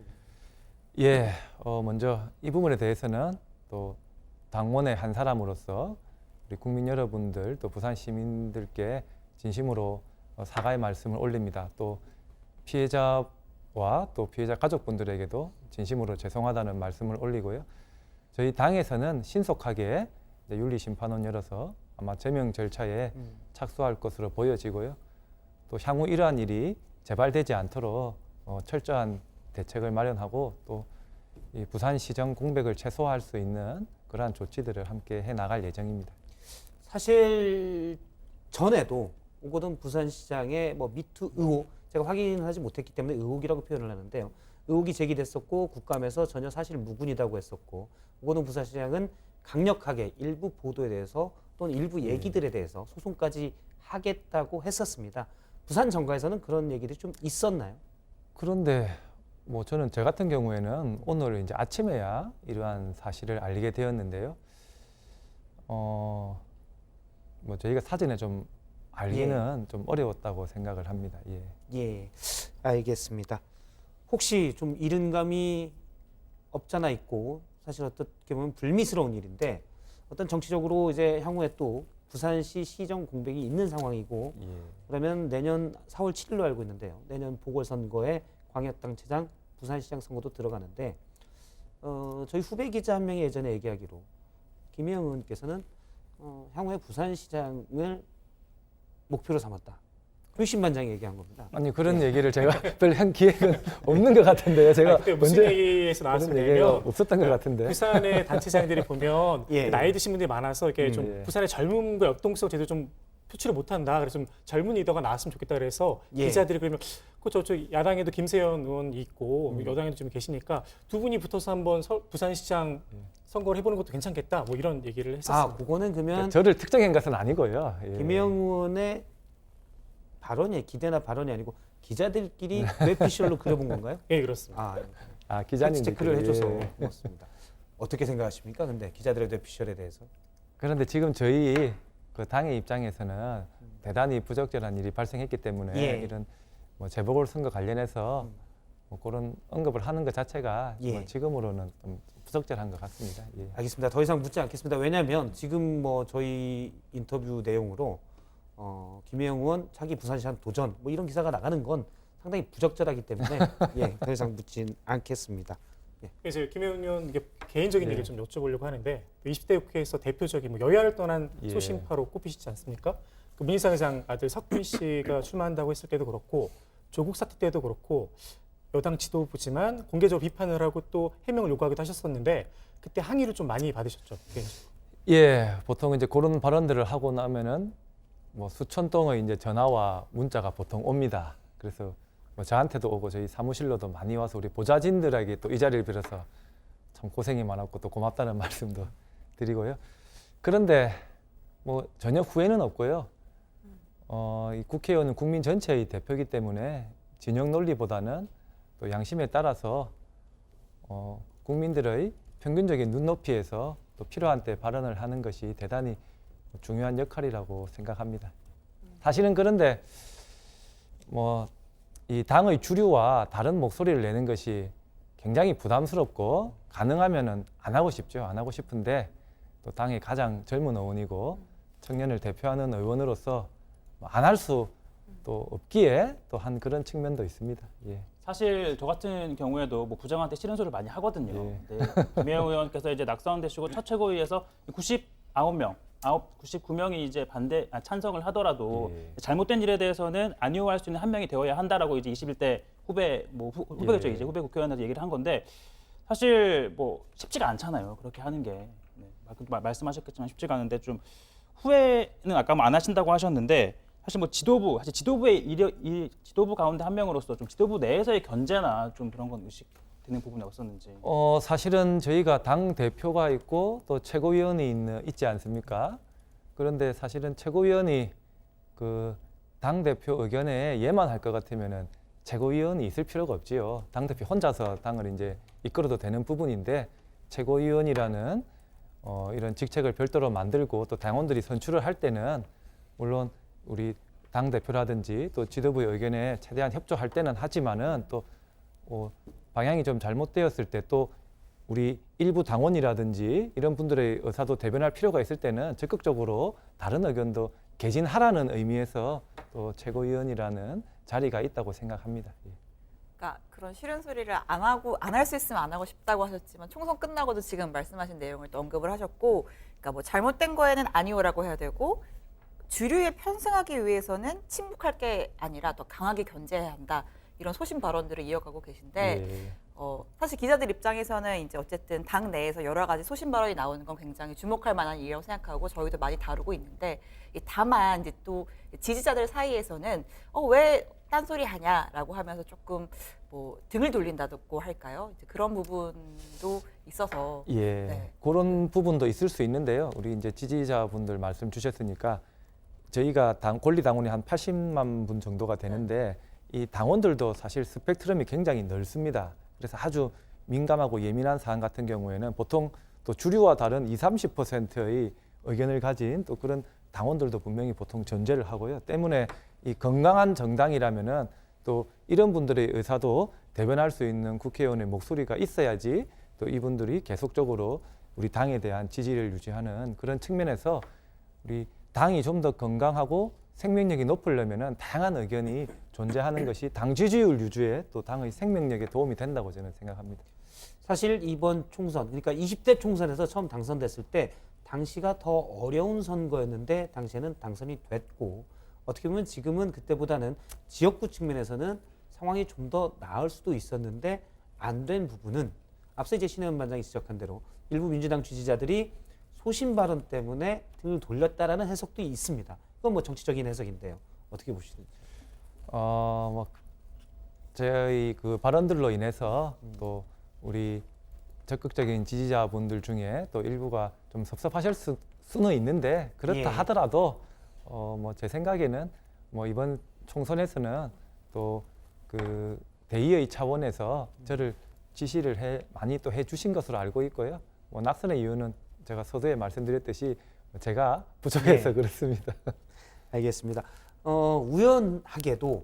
예, 먼저 이 부분에 대해서는 또 당원의 한 사람으로서 우리 국민 여러분들 또 부산 시민들께 진심으로 사과의 말씀을 올립니다. 또 피해자와 또 피해자 가족분들에게도 진심으로 죄송하다는 말씀을 올리고요. 저희 당에서는 신속하게 윤리심판원 열어서 아마 제명 절차에 착수할 것으로 보여지고요. 또 향후 이러한 일이 재발되지 않도록 철저한 대책을 마련하고 또 이 부산시정 공백을 최소화할 수 있는 그러한 조치들을 함께 해 나갈 예정입니다. 사실 전에도 오거돈 부산시장의 뭐 미투 의혹, 제가 확인하지 못했기 때문에 의혹이라고 표현을 하는데요. 의혹이 제기됐었고 국감에서 전혀 사실 무근이라고 했었고 오거돈 부산시장은 강력하게 일부 보도에 대해서 또는 일부 얘기들에 대해서 소송까지 하겠다고 했었습니다. 부산 정가에서는 그런 얘기들이 좀 있었나요? 그런데 뭐 저는 저 같은 경우에는 오늘 이제 아침에야 이러한 사실을 알게 되었는데요. 뭐 저희가 사전에 좀 알기는 좀 어려웠다고 생각을 합니다. 예, 알겠습니다. 혹시 좀 이른 감이 없잖아 있고 사실 어떻게 보면 불미스러운 일인데 어떤 정치적으로 이제 향후에 또 부산시 시정 공백이 있는 상황이고 그러면 내년 4월 7일로 알고 있는데요. 내년 보궐선거에 광역단체장, 부산시장 선거도 들어가는데 저희 후배 기자 한 명이 예전에 얘기하기로 김혜영 의원께서는 향후에 부산시장을 목표로 삼았다. 유신반장이 얘기한 겁니다. 아니 그런 얘기를 제가 별 한 기획은 없는 것 같은데요. 제가 그때 무슨 얘기에서 나왔으면 없었던 것 같은데. 부산의 단체장들이 보면 나이 드신 분들이 많아서 이렇게 좀 부산의 젊음과 역동성 제대로 좀 표출을 못한다. 그래서 좀 젊은 리더가 나왔으면 좋겠다. 그래서 기자들이 그러면 저 야당에도 김세현 의원이 있고 여당에도 좀 계시니까 두 분이 붙어서 한번 부산시장 선거를 해보는 것도 괜찮겠다. 뭐 이런 얘기를 했었습니다. 그거는 그러면 저를 특정한 것은 아니고요. 김혜영 의원의 발언이 기대나 발언이 아니고 기자들끼리 뇌피셜로 그려본 건가요? 예, 그렇습니다. 기자님 체크를 해줘서 고맙습니다. 어떻게 생각하십니까? 근데 기자들의 뇌피셜에 대해서? 그런데 지금 저희 그 당의 입장에서는 대단히 부적절한 일이 발생했기 때문에 이런 뭐 재보궐선거 관련해서 뭐 그런 언급을 하는 것 자체가 지금으로는 좀 부적절한 것 같습니다. 알겠습니다. 더 이상 묻지 않겠습니다. 왜냐하면 지금 뭐 저희 인터뷰 내용으로 김혜영 의원 차기 부산시장 도전 뭐 이런 기사가 나가는 건 상당히 부적절하기 때문에 더 이상 묻진 않겠습니다. 그래서 김혜영 의원 개인적인 얘기를 좀 여쭤보려고 하는데 20대 국회에서 대표적인 뭐 여야를 떠난 소신파로 꼽히시지 않습니까? 그 민희상 의장 아들 석훈 씨가 출마한다고 했을 때도 그렇고 조국 사태 때도 그렇고 여당 지도부지만 공개적으로 비판을 하고 또 해명을 요구하기도 하셨었는데 그때 항의를 좀 많이 받으셨죠? 예, 보통 이제 그런 발언들을 하고 나면은 뭐 수천 통의 이제 전화와 문자가 보통 옵니다. 그래서 뭐 저한테도 오고 저희 사무실로도 많이 와서 우리 보좌진들에게 또 이 자리를 빌어서 참 고생이 많았고 또 고맙다는 말씀도 드리고요. 그런데 뭐 전혀 후회는 없고요. 이 국회의원은 국민 전체의 대표이기 때문에 진영 논리보다는 또 양심에 따라서 국민들의 평균적인 눈높이에서 또 필요한 때 발언을 하는 것이 대단히 중요한 역할이라고 생각합니다. 사실은 그런데 뭐 이 당의 주류와 다른 목소리를 내는 것이 굉장히 부담스럽고 가능하면은 안 하고 싶죠. 안 하고 싶은데 또 당의 가장 젊은 의원이고 청년을 대표하는 의원으로서 안 할 수 또 없기에 또 한 그런 측면도 있습니다. 예. 사실 저 같은 경우에도 뭐 부장한테 싫은 소리를 많이 하거든요. 네, 김혜영 의원께서 이제 낙선되시고 첫 최고위에서 99명이 이제 찬성을 하더라도 잘못된 일에 대해서는 아니오할 수 있는 한 명이 되어야 한다라고 이제 21대 후배 후배겠죠. 이제 후배 국회의원한테 얘기를 한 건데 사실 뭐 쉽지가 않잖아요. 그렇게 하는 게 말씀하셨겠지만 쉽지가 않은데 좀 후회는 아까 안 하신다고 하셨는데 사실 뭐 지도부 가운데 한 명으로서 좀 지도부 내에서의 견제나 좀 그런 건 의식되는 부분이 없었는지. 사실은 저희가 당 대표가 있고 또 최고위원이 있지 않습니까? 그런데 사실은 최고위원이 그 당 대표 의견에 예만 할 것 같으면은 최고위원이 있을 필요가 없지요. 당 대표 혼자서 당을 이제 이끌어도 되는 부분인데 최고위원이라는 이런 직책을 별도로 만들고 또 당원들이 선출을 할 때는 물론 우리 당 대표라든지 또 지도부의 의견에 최대한 협조할 때는 하지만은 또 방향이 좀 잘못되었을 때 또 우리 일부 당원이라든지 이런 분들의 의사도 대변할 필요가 있을 때는 적극적으로 다른 의견도 개진하라는 의미에서 또 최고위원이라는 자리가 있다고 생각합니다. 예. 그러니까 그런 싫은 소리를 안 할 수 있으면 안 하고 싶다고 하셨지만 총선 끝나고도 지금 말씀하신 내용을 또 언급을 하셨고, 그러니까 뭐 잘못된 거에는 아니오라고 해야 되고 주류에 편승하기 위해서는 침묵할 게 아니라 더 강하게 견제해야 한다. 이런 소신 발언들을 이어가고 계신데 사실 기자들 입장에서는 이제 어쨌든 당 내에서 여러 가지 소신 발언이 나오는 건 굉장히 주목할 만한 일이라고 생각하고 저희도 많이 다루고 있는데 다만 이제 또 지지자들 사이에서는 왜 딴소리 하냐라고 하면서 조금 뭐 등을 돌린다고 할까요? 이제 그런 부분도 있어서 그런 부분도 있을 수 있는데요. 우리 이제 지지자분들 말씀 주셨으니까 저희가 권리 당원이 한 80만 분 정도가 되는데 이 당원들도 사실 스펙트럼이 굉장히 넓습니다. 그래서 아주 민감하고 예민한 사안 같은 경우에는 보통 또 주류와 다른 20-30%의 의견을 가진 또 그런 당원들도 분명히 보통 존재를 하고요. 때문에 이 건강한 정당이라면은 또 이런 분들의 의사도 대변할 수 있는 국회의원의 목소리가 있어야지 또 이분들이 계속적으로 우리 당에 대한 지지를 유지하는 그런 측면에서 우리 당이 좀 더 건강하고 생명력이 높으려면은 다양한 의견이 존재하는 것이 당 지지율 유지에 또 당의 생명력에 도움이 된다고 저는 생각합니다. 사실 이번 총선, 그러니까 20대 총선에서 처음 당선됐을 때 당시가 더 어려운 선거였는데 당시에는 당선이 됐고 어떻게 보면 지금은 그때보다는 지역구 측면에서는 상황이 좀 더 나을 수도 있었는데 안 된 부분은 앞서 이제 신혜원 반장이 지적한 대로 일부 민주당 지지자들이 소신 발언 때문에 등을 돌렸다라는 해석도 있습니다. 이건 뭐 정치적인 해석인데요. 어떻게 보시는지? 뭐 저희 그 발언들로 인해서 또 우리 적극적인 지지자분들 중에 또 일부가 좀 섭섭하실 수는 있는데 그렇다 하더라도 뭐 제 생각에는 뭐 이번 총선에서는 또 그 대의의 차원에서 저를 지시를 많이 또 해주신 것으로 알고 있고요. 뭐 낙선의 이유는 제가 서두에 말씀드렸듯이 제가 부족해서 그렇습니다. 알겠습니다. 우연하게도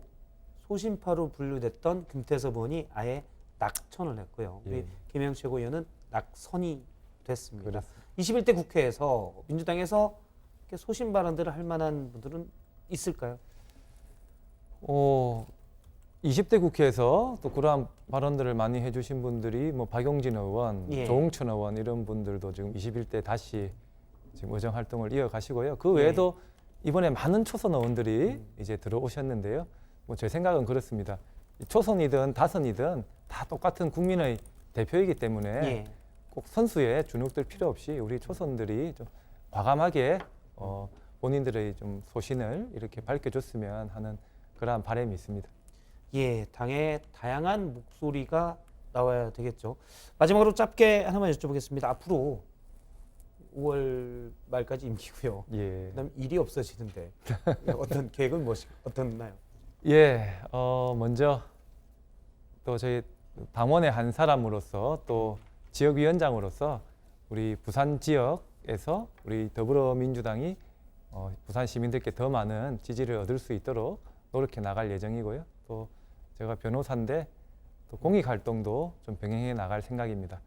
소신파로 분류됐던 금태섭 의원이 아예 낙천을 했고요. 우리 김혜영 최고위원은 낙선이 됐습니다. 그렇습니다. 21대 국회에서 민주당에서 이렇게 소신 발언들을 할 만한 분들은 있을까요? 20대 국회에서 또 그러한 발언들을 많이 해주신 분들이 뭐 박용진 의원, 조홍천 의원 이런 분들도 지금 21대 다시 지금 의정 활동을 이어가시고요. 그 외에도 이번에 많은 초선 의원들이 이제 들어오셨는데요. 뭐 제 생각은 그렇습니다. 초선이든 다선이든 다 똑같은 국민의 대표이기 때문에 꼭 선수에 주눅들 필요 없이 우리 초선들이 좀 과감하게 본인들의 좀 소신을 이렇게 밝혀줬으면 하는 그러한 바람이 있습니다. 예, 당의 다양한 목소리가 나와야 되겠죠. 마지막으로 짧게 하나만 여쭤보겠습니다. 앞으로 5월 말까지 임기고요. 예. 그다음 일이 없어지는데 어떤 계획은 어떻나요? 예, 먼저 또 저희 당원의 한 사람으로서 또 지역위원장으로서 우리 부산 지역에서 우리 더불어민주당이 부산 시민들께 더 많은 지지를 얻을 수 있도록 노력해 나갈 예정이고요. 또 제가 변호사인데 또 공익 활동도 좀 병행해 나갈 생각입니다.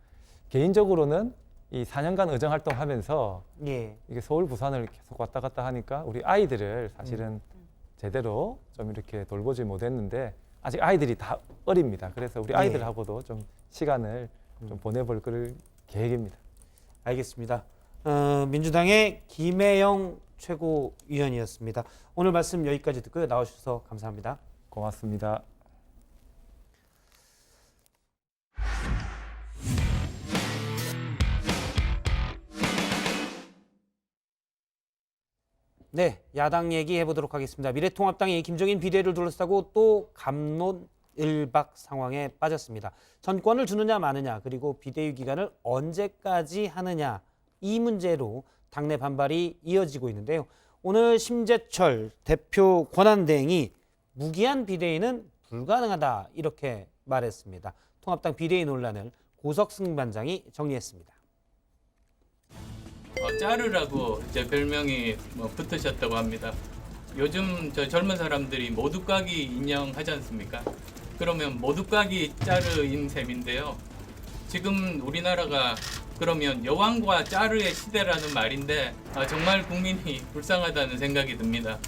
개인적으로는 이 4년간 의정 활동하면서 이게 서울 부산을 계속 왔다 갔다 하니까 우리 아이들을 사실은 제대로 좀 이렇게 돌보지 못했는데 아직 아이들이 다 어립니다. 그래서 우리 아이들하고도 좀 시간을 좀 보내볼 계획입니다. 알겠습니다. 민주당의 김혜영 최고위원이었습니다. 오늘 말씀 여기까지 듣고요. 나와주셔서 감사합니다. 고맙습니다. 네, 야당 얘기해 보도록 하겠습니다. 미래통합당이 김종인 비대위를 둘러싸고 또 갑론을박 상황에 빠졌습니다. 전권을 주느냐 마느냐 그리고 비대위 기간을 언제까지 하느냐 이 문제로 당내 반발이 이어지고 있는데요. 오늘 심재철 대표 권한대행이 무기한 비대위는 불가능하다 이렇게 말했습니다. 통합당 비대위 논란을 고석승 반장이 정리했습니다. 짜르라고 제 별명이 붙으셨다고 합니다. 요즘 저 젊은 사람들이 모두까기 인정하지 않습니까? 그러면 모두까기 짜르인 셈인데요. 지금 우리나라가 그러면 여왕과 짜르의 시대라는 말인데 정말 국민이 불쌍하다는 생각이 듭니다.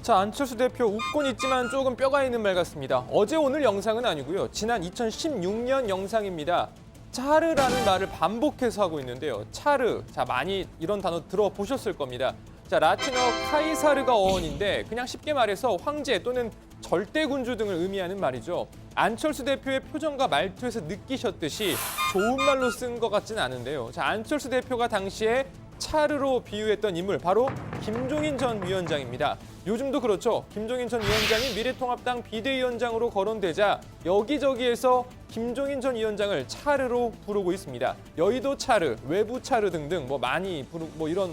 자, 안철수 대표 웃곤 있지만 조금 뼈가 있는 말 같습니다. 어제 오늘 영상은 아니고요. 지난 2016년 영상입니다. 차르라는 말을 반복해서 하고 있는데요. 차르, 자 많이 이런 단어 들어보셨을 겁니다. 자, 라틴어 카이사르가 어원인데 그냥 쉽게 말해서 황제 또는 절대군주 등을 의미하는 말이죠. 안철수 대표의 표정과 말투에서 느끼셨듯이 좋은 말로 쓴 것 같진 않은데요. 자, 안철수 대표가 당시에 차르로 비유했던 인물 바로 김종인 전 위원장입니다. 요즘도 그렇죠. 김종인 전 위원장이 미래통합당 비대위원장으로 거론되자 여기저기에서 김종인 전 위원장을 차르로 부르고 있습니다. 여의도 차르, 외부 차르 등등 많이 이런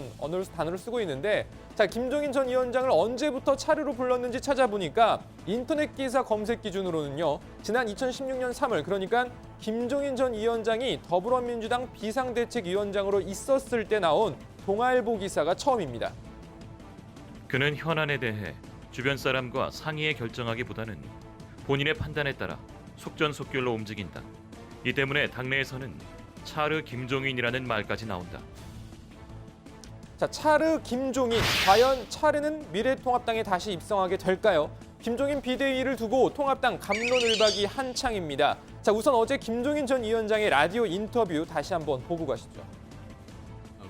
단어를 쓰고 있는데 자, 김종인 전 위원장을 언제부터 차르로 불렀는지 찾아보니까 인터넷 기사 검색 기준으로는요. 지난 2016년 3월 그러니까 김종인 전 위원장이 더불어민주당 비상대책위원장으로 있었을 때 나온 동아일보 기사가 처음입니다. 그는 현안에 대해 주변 사람과 상의해 결정하기보다는 본인의 판단에 따라 속전속결로 움직인다. 이 때문에 당내에서는 차르 김종인이라는 말까지 나온다. 자, 차르 김종인. 과연 차르는 미래통합당에 다시 입성하게 될까요? 김종인 비대위를 두고 통합당 갑론을박이 한창입니다. 자, 우선 어제 김종인 전 위원장의 라디오 인터뷰 다시 한번 보고 가시죠.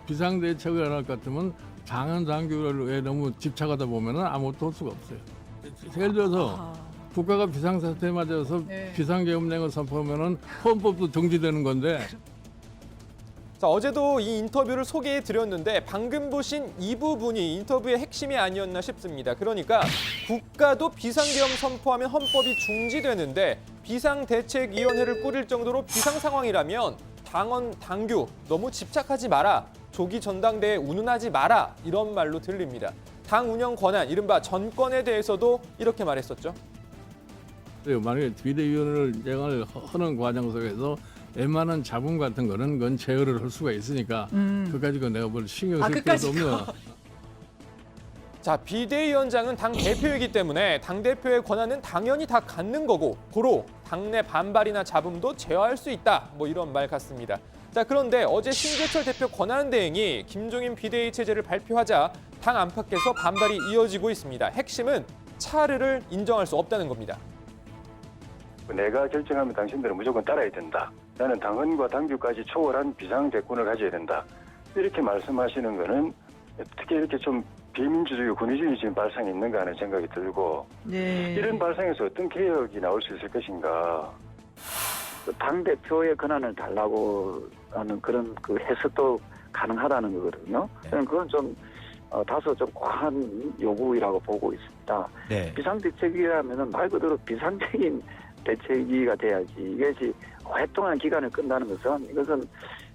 비상대책을 할 것 같으면 당헌 당규에 너무 집착하다 보면 아무것도 할 수가 없어요. 예를 들어서 국가가 비상사태에 맞아서 비상계엄령을 선포하면 헌법도 정지되는 건데. 자, 어제도 이 인터뷰를 소개해 드렸는데 방금 보신 이 부분이 인터뷰의 핵심이 아니었나 싶습니다. 그러니까 국가도 비상계엄 선포하면 헌법이 중지되는데 비상대책위원회를 꾸릴 정도로 비상 상황이라면 당헌 당규 너무 집착하지 마라. 조기 전당대회 운운하지 마라. 이런 말로 들립니다. 당 운영 권한, 이른바 전권에 대해서도 이렇게 말했었죠. 만약에 비대위원을 하는 과정 속에서 웬만한 자본 같은 거는 그건 제어를 할 수가 있으니까 그거 가지고 내가 뭘 신경 쓸 필요도 없는. 자, 비대위원장은 당 대표이기 때문에 당 대표의 권한은 당연히 다 갖는 거고 고로 당내 반발이나 잡음도 제어할 수 있다. 이런 말 같습니다. 자, 그런데 어제 심재철 대표 권한대행이 김종인 비대위 체제를 발표하자 당 안팎에서 반발이 이어지고 있습니다. 핵심은 차르를 인정할 수 없다는 겁니다. 내가 결정하면 당신들은 무조건 따라야 된다. 나는 당헌과 당규까지 초월한 비상대권을 가져야 된다. 이렇게 말씀하시는 거는 특히 이렇게 좀 비민주주의, 군의주의 지금 발상이 있는가 하는 생각이 들고 이런 발상에서 어떤 개혁이 나올 수 있을 것인가. 당대표의 권한을 달라고 하는 그런 해석도 가능하다는 거거든요. 그건 좀 다소 좀 과한 요구이라고 보고 있습니다. 네. 비상대책위라면은 말 그대로 비상적인 대책위가 돼야지. 이것이 오랫동안 기간을 끈다는 것은 이것은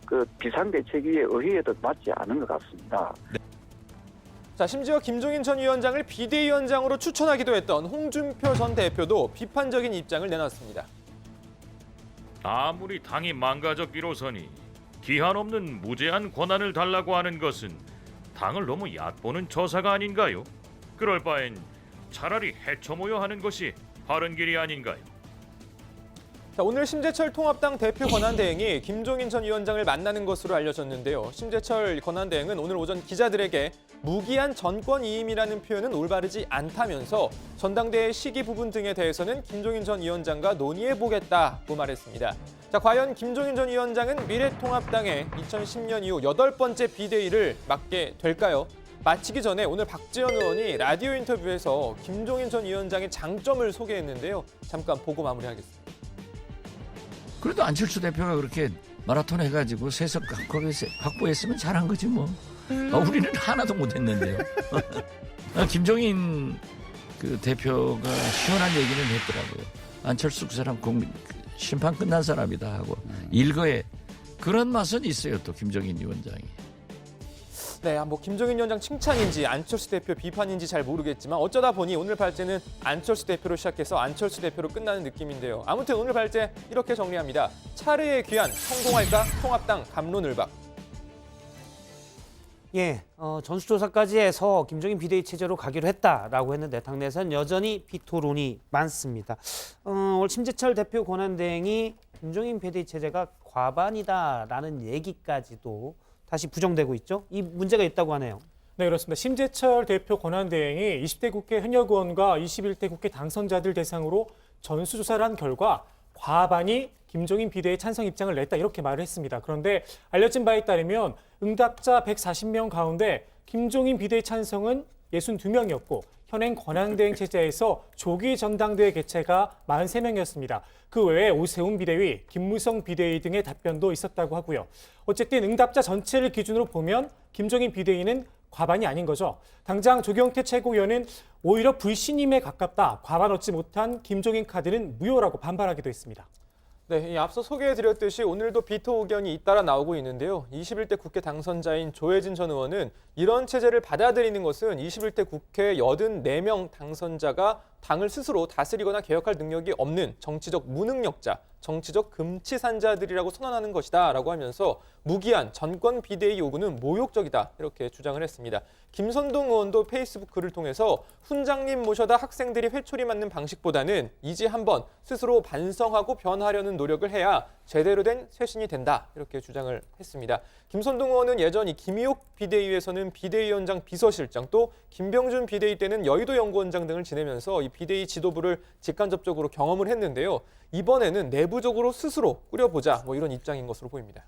그 비상대책위의 의회에도 맞지 않은 것 같습니다. 자, 심지어 김종인 전 위원장을 비대위원장으로 추천하기도 했던 홍준표 전 대표도 비판적인 입장을 내놨습니다. 아무리 당이 망가졌기로서니 기한 없는 무제한 권한을 달라고 하는 것은 당을 너무 얕보는 처사가 아닌가요? 그럴 바엔 차라리 해쳐모여 하는 것이 바른 길이 아닌가요? 자, 오늘 심재철 통합당 대표 권한대행이 김종인 전 위원장을 만나는 것으로 알려졌는데요. 심재철 권한대행은 오늘 오전 기자들에게 무기한 전권 이임이라는 표현은 올바르지 않다면서 전당대회 시기 부분 등에 대해서는 김종인 전 위원장과 논의해보겠다고 말했습니다. 자, 과연 김종인 전 위원장은 미래통합당의 2010년 이후 8번째 비대위를 맡게 될까요? 마치기 전에 오늘 박지원 의원이 라디오 인터뷰에서 김종인 전 위원장의 장점을 소개했는데요. 잠깐 보고 마무리하겠습니다. 그래도 안철수 대표가 그렇게 마라톤 해가지고 세석 확보했으면 잘한 거지 뭐. 우리는 하나도 못했는데요. 김종인 그 대표가 시원한 얘기는 했더라고요. 안철수 그 사람 심판 끝난 사람이다 하고 일거에 그런 맛은 있어요. 또 김종인 위원장이. 네, 뭐 김종인 위원장 칭찬인지 안철수 대표 비판인지 잘 모르겠지만 어쩌다 보니 오늘 발제는 안철수 대표로 시작해서 안철수 대표로 끝나는 느낌인데요. 아무튼 오늘 발제 이렇게 정리합니다. 차례의 귀환 성공할까? 통합당 갑론을박. 예, 전수조사까지 해서 김종인 비대위 체제로 가기로 했다라고 했는데 당내에서는 여전히 비토론이 많습니다. 오늘 심재철 대표 권한대행이 김종인 비대위 체제가 과반이다라는 얘기까지도 다시 부정되고 있죠. 이 문제가 있다고 하네요. 네, 그렇습니다. 심재철 대표 권한대행이 20대 국회 현역 의원과 21대 국회 당선자들 대상으로 전수조사를 한 결과 과반이 김종인 비대위 찬성 입장을 냈다 이렇게 말을 했습니다. 그런데 알려진 바에 따르면 응답자 140명 가운데 김종인 비대위 찬성은 62명이었고 현행 권한대행 체제에서 조기 전당대회 개최가 43명이었습니다. 그 외에 오세훈 비대위, 김무성 비대위 등의 답변도 있었다고 하고요. 어쨌든 응답자 전체를 기준으로 보면 김종인 비대위는 과반이 아닌 거죠. 당장 조경태 최고위원은 오히려 불신임에 가깝다. 과반 얻지 못한 김종인 카드는 무효라고 반발하기도 했습니다. 네, 앞서 소개해드렸듯이 오늘도 비토 의견이 잇따라 나오고 있는데요. 21대 국회 당선자인 조혜진 전 의원은 이런 체제를 받아들이는 것은 21대 국회 84명 당선자가 당을 스스로 다스리거나 개혁할 능력이 없는 정치적 무능력자, 정치적 금치산자들이라고 선언하는 것이다 라고 하면서 무기한 전권 비대위 요구는 모욕적이다 이렇게 주장을 했습니다. 김선동 의원도 페이스북 글을 통해서 훈장님 모셔다 학생들이 회초리 맞는 방식보다는 이제 한번 스스로 반성하고 변하려는 노력을 해야 제대로 된 쇄신이 된다 이렇게 주장을 했습니다. 김선동 의원은 예전이 김희옥 비대위에서는 비대위원장 비서실장 또 김병준 비대위 때는 여의도 연구원장 등을 지내면서 이 비대위 지도부를 직간접적으로 경험을 했는데요. 이번에는 내부적으로 스스로 꾸려보자 뭐 이런 입장인 것으로 보입니다.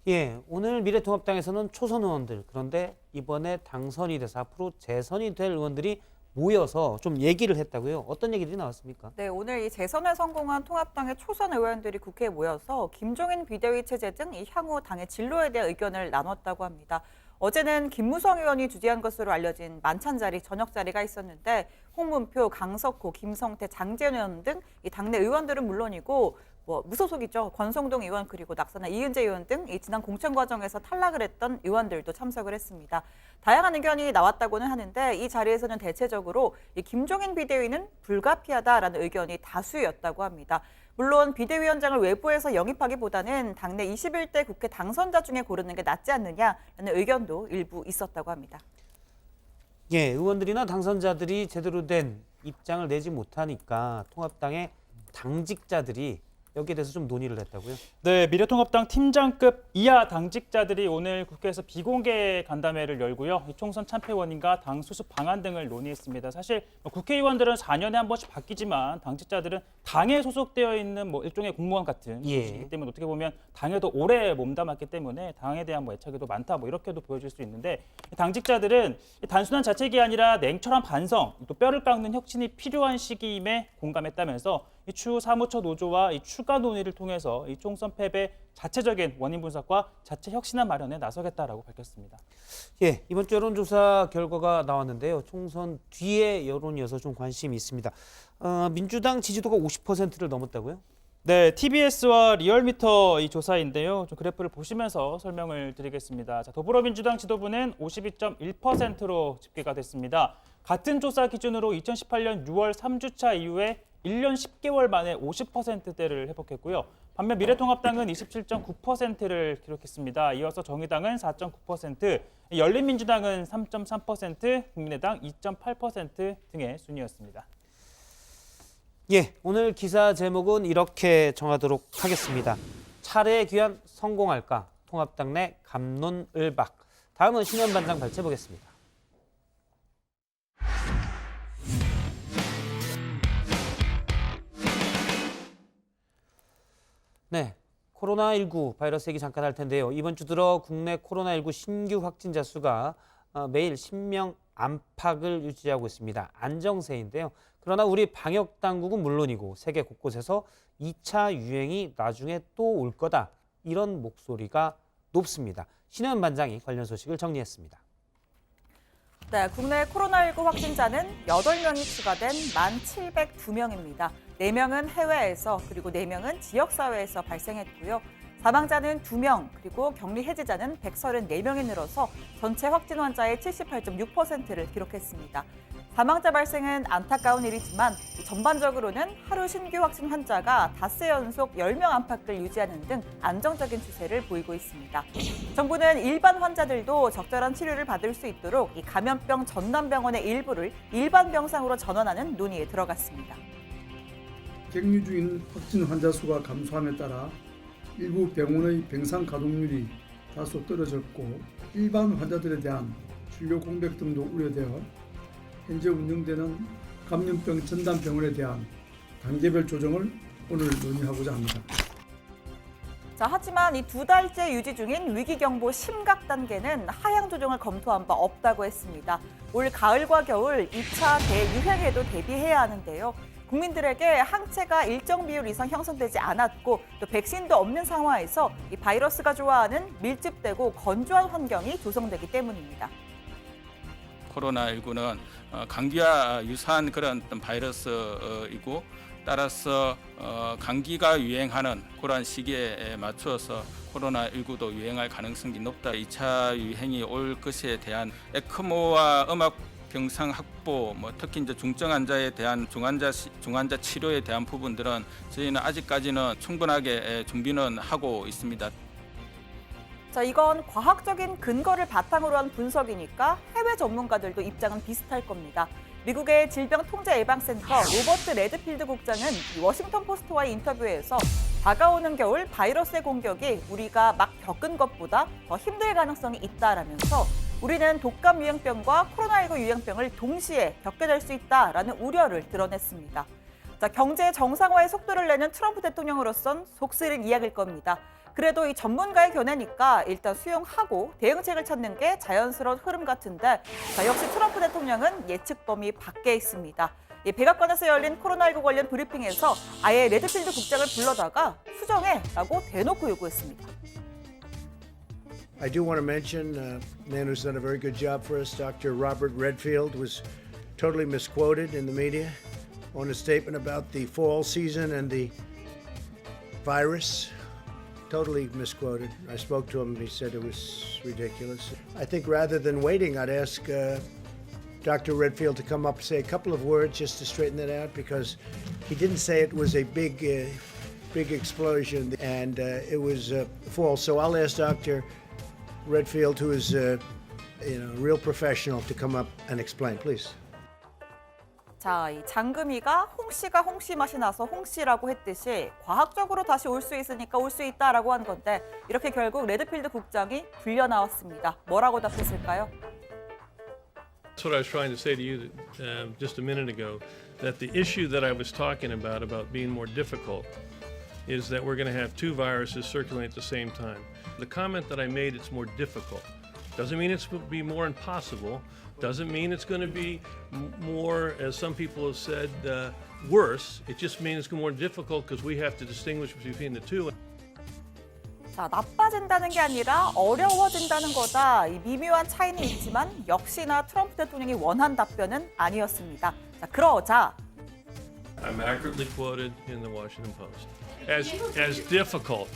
예, 오늘 미래통합당에서는 초선 의원들 그런데 이번에 당선이 돼서 앞으로 재선이 될 의원들이 모여서 좀 얘기를 했다고요. 어떤 얘기들이 나왔습니까? 네, 오늘 이 재선에 성공한 통합당의 초선 의원들이 국회에 모여서 김종인 비대위 체제 등 이 향후 당의 진로에 대한 의견을 나눴다고 합니다. 어제는 김무성 의원이 주재한 것으로 알려진 만찬 자리, 저녁 자리가 있었는데 홍문표, 강석호, 김성태, 장재현 의원 등 이 당내 의원들은 물론이고 무소속이죠. 권성동 의원 그리고 낙선한 이은재 의원 등 이 지난 공천 과정에서 탈락을 했던 의원들도 참석을 했습니다. 다양한 의견이 나왔다고는 하는데 이 자리에서는 대체적으로 이 김종인 비대위는 불가피하다라는 의견이 다수였다고 합니다. 물론 비대위원장을 외부에서 영입하기보다는 당내 21대 국회 당선자 중에 고르는 게 낫지 않느냐라는 의견도 일부 있었다고 합니다. 예, 의원들이나 당선자들이 제대로 된 입장을 내지 못하니까 통합당의 당직자들이 여기에 대해서 좀 논의를 했다고요? 네, 미래통합당 팀장급 이하 당직자들이 오늘 국회에서 비공개 간담회를 열고요. 총선 참패원인과 당 수습 방안 등을 논의했습니다. 사실 국회의원들은 4년에 한 번씩 바뀌지만 당직자들은 당에 소속되어 있는 일종의 공무원 같은 것이기 때문에 어떻게 보면 당에도 오래 몸담았기 때문에 당에 대한 애착이 많다 이렇게도 보여질 수 있는데 당직자들은 단순한 자책이 아니라 냉철한 반성, 또 뼈를 깎는 혁신이 필요한 시기임에 공감했다면서 이 추후 사무처 노조와 이 추가 논의를 통해서 이 총선 패배 자체적인 원인 분석과 자체 혁신안 마련에 나서겠다라고 밝혔습니다. 예, 이번 주 여론조사 결과가 나왔는데요. 총선 뒤에 여론이어서 좀 관심이 있습니다. 민주당 지지도가 50%를 넘었다고요? 네, TBS와 리얼미터 이 조사인데요. 좀 그래프를 보시면서 설명을 드리겠습니다. 자, 더불어민주당 지도부는 52.1%로 집계가 됐습니다. 같은 조사 기준으로 2018년 6월 3주차 이후에 1년 10개월 만에 50%대를 회복했고요. 반면 미래통합당은 27.9%를 기록했습니다. 이어서 정의당은 4.9%, 열린민주당은 3.3%, 국민의당 2.8% 등의 순이었습니다. 예, 오늘 기사 제목은 이렇게 정하도록 하겠습니다. 차례 귀환 성공할까? 통합당 내 갑론을박. 다음은 신현반장 발췌 보겠습니다. 네, 코로나19 바이러스 얘기 잠깐 할 텐데요. 이번 주 들어 국내 코로나19 신규 확진자 수가 매일 10명 안팎을 유지하고 있습니다. 안정세인데요. 그러나 우리 방역 당국은 물론이고 세계 곳곳에서 2차 유행이 나중에 또 올 거다. 이런 목소리가 높습니다. 신현 반장이 관련 소식을 정리했습니다. 네, 국내 코로나19 확진자는 8명이 추가된 1,702명입니다. 4명은 해외에서 그리고 4명은 지역사회에서 발생했고요. 사망자는 2명 그리고 격리 해제자는 134명이 늘어서 전체 확진 환자의 78.6%를 기록했습니다. 사망자 발생은 안타까운 일이지만 전반적으로는 하루 신규 확진 환자가 닷새 연속 10명 안팎을 유지하는 등 안정적인 추세를 보이고 있습니다. 정부는 일반 환자들도 적절한 치료를 받을 수 있도록 이 감염병 전담병원의 일부를 일반 병상으로 전환하는 논의에 들어갔습니다. 격리 중인 확진 환자 수가 감소함에 따라 일부 병원의 병상 가동률이 다소 떨어졌고 일반 환자들에 대한 진료 공백 등도 우려되어 현재 운영되는 감염병 전담병원에 대한 단계별 조정을 오늘 논의하고자 합니다. 자, 하지만 이 2달째 유지 중인 위기경보 심각 단계는 하향 조정을 검토한 바 없다고 했습니다. 올 가을과 겨울 2차 대유행에도 대비해야 하는데요. 국민들에게 항체가 일정 비율 이상 형성되지 않았고 또 백신도 없는 상황에서 이 바이러스가 좋아하는 밀집되고 건조한 환경이 조성되기 때문입니다. 코로나19는 감기와 유사한 그런 어떤 바이러스이고 따라서 감기가 유행하는 그런 시기에 맞추어서 코로나19도 유행할 가능성이 높다. 2차 유행이 올 것에 대한 에크모와 음압 병상 확보, 특히 이제 중증 환자에 대한 중환자 치료에 대한 부분들은 저희는 아직까지는 충분하게 준비는 하고 있습니다. 자, 이건 과학적인 근거를 바탕으로 한 분석이니까 해외 전문가들도 입장은 비슷할 겁니다. 미국의 질병통제예방센터 로버트 레드필드 국장은 워싱턴 포스트와의 인터뷰에서 다가오는 겨울 바이러스의 공격이 우리가 막 겪은 것보다 더 힘들 가능성이 있다라면서 우리는 독감 유행병과 코로나19 유행병을 동시에 겪게 될 수 있다라는 우려를 드러냈습니다. 자, 경제 정상화의 속도를 내는 트럼프 대통령으로선 속쓰린 이야기일 겁니다. 그래도 이 전문가의 견해니까 일단 수용하고 대응책을 찾는 게 자연스러운 흐름 같은데 자, 역시 트럼프 대통령은 예측 범위 밖에 있습니다. 백악관에서 열린 코로나19 관련 브리핑에서 아예 레드필드 국장을 불러다가 수정해라고 대놓고 요구했습니다. I do want to mention a man who's done a very good job for us, Dr. Robert Redfield, was totally misquoted in the media on a statement about the fall season and the virus. Totally misquoted. I spoke to him, he said it was ridiculous. I think rather than waiting, I'd ask Dr. Redfield to come up and say a couple of words just to straighten that out, because he didn't say it was a big explosion and it was false. So I'll ask Dr. Redfield, who is a real professional, to come up and explain, please. 자, 이 장금이가 홍씨가 홍씨 맛이 나서 홍씨라고 했듯이 과학적으로 다시 올 수 있으니까 올 수 있다라고 한 건데 이렇게 결국 레드필드 국장이 불려 나왔습니다. 뭐라고 답했을까요? That's what I was trying to say to you just a minute ago, that the issue that I was talking about being more difficult is that we're going to have two viruses circulating at the same time. The comment that I made, it's more difficult. Doesn't mean it's going to be more impossible. Doesn't mean it's going to be more, as some people have said, worse. It just means it's more difficult because we have to distinguish between the two. 자, 나빠진다는 게 아니라 어려워진다는 거다. 이 미묘한 차이는 있지만 역시나 트럼프 대통령이 원한 답변은 아니었습니다. 자, 그러자 I'm accurately quoted in the Washington Post as difficult,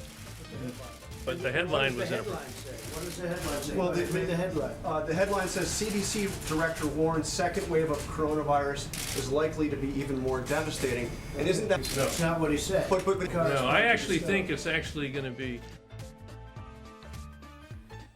but the headline was inappropriate. What does the headline say? Well, read the headline. The headline says CDC Director warns second wave of coronavirus is likely to be even more devastating. And isn't that That's not what he said. No, I actually think it's actually going to be.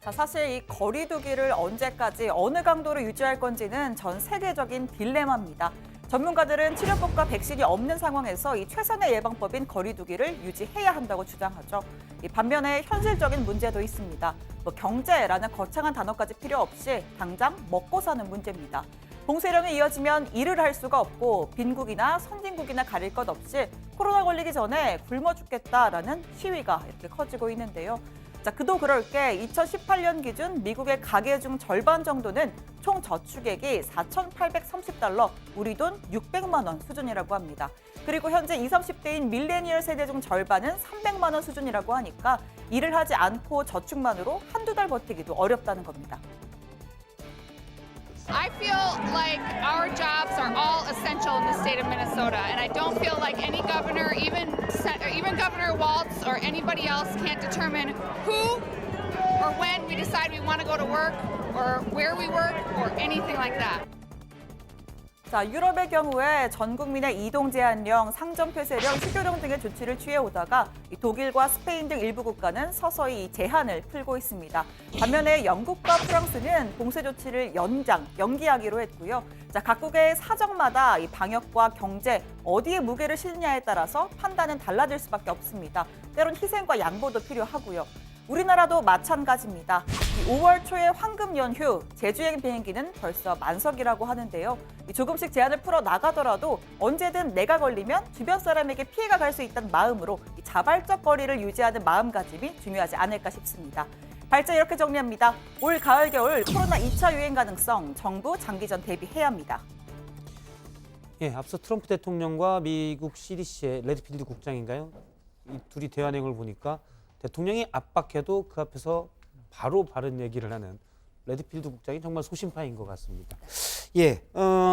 자, 사실 이 거리두기를 언제까지 어느 강도로 유지할 건지는 전 세계적인 딜레마입니다. 전문가들은 치료법과 백신이 없는 상황에서 이 최선의 예방법인 거리두기를 유지해야 한다고 주장하죠. 이 반면에 현실적인 문제도 있습니다. 뭐 경제라는 거창한 단어까지 필요 없이 당장 먹고 사는 문제입니다. 봉쇄령이 이어지면 일을 할 수가 없고 빈국이나 선진국이나 가릴 것 없이 코로나 걸리기 전에 굶어 죽겠다라는 시위가 이렇게 커지고 있는데요. 자, 그도 그럴 게 2018년 기준 미국의 가계 중 절반 정도는 총 저축액이 $4,830, 우리 돈 600만 원 수준이라고 합니다. 그리고 현재 20, 30대인 밀레니얼 세대 중 절반은 300만 원 수준이라고 하니까 일을 하지 않고 저축만으로 한두 달 버티기도 어렵다는 겁니다. I feel like our jobs are all essential in the state of Minnesota, and I don't feel like any governor, even Governor Walz or anybody else, can't determine who or when we decide we want to go to work or where we work or anything like that. 자, 유럽의 경우에 전 국민의 이동 제한령, 상점 폐쇄령, 휴교령 등의 조치를 취해오다가 독일과 스페인 등 일부 국가는 서서히 이 제한을 풀고 있습니다. 반면에 영국과 프랑스는 봉쇄 조치를 연기하기로 했고요. 자, 각국의 사정마다 이 방역과 경제 어디에 무게를 실느냐에 따라서 판단은 달라질 수밖에 없습니다. 때론 희생과 양보도 필요하고요. 우리나라도 마찬가지입니다. 5월 초에 황금 연휴, 제주행 비행기는 벌써 만석이라고 하는데요. 조금씩 제한을 풀어 나가더라도 언제든 내가 걸리면 주변 사람에게 피해가 갈 수 있다는 마음으로 자발적 거리를 유지하는 마음가짐이 중요하지 않을까 싶습니다. 발제 이렇게 정리합니다. 올 가을 겨울 코로나 2차 유행 가능성 정부 장기전 대비해야 합니다. 예, 앞서 트럼프 대통령과 미국 CDC의 레드필드 국장인가요? 이 둘이 대화 내용을 보니까 대통령이 압박해도 그 앞에서 바로 바른 얘기를 하는 레드필드 국장이 정말 소신파인 것 같습니다. 예,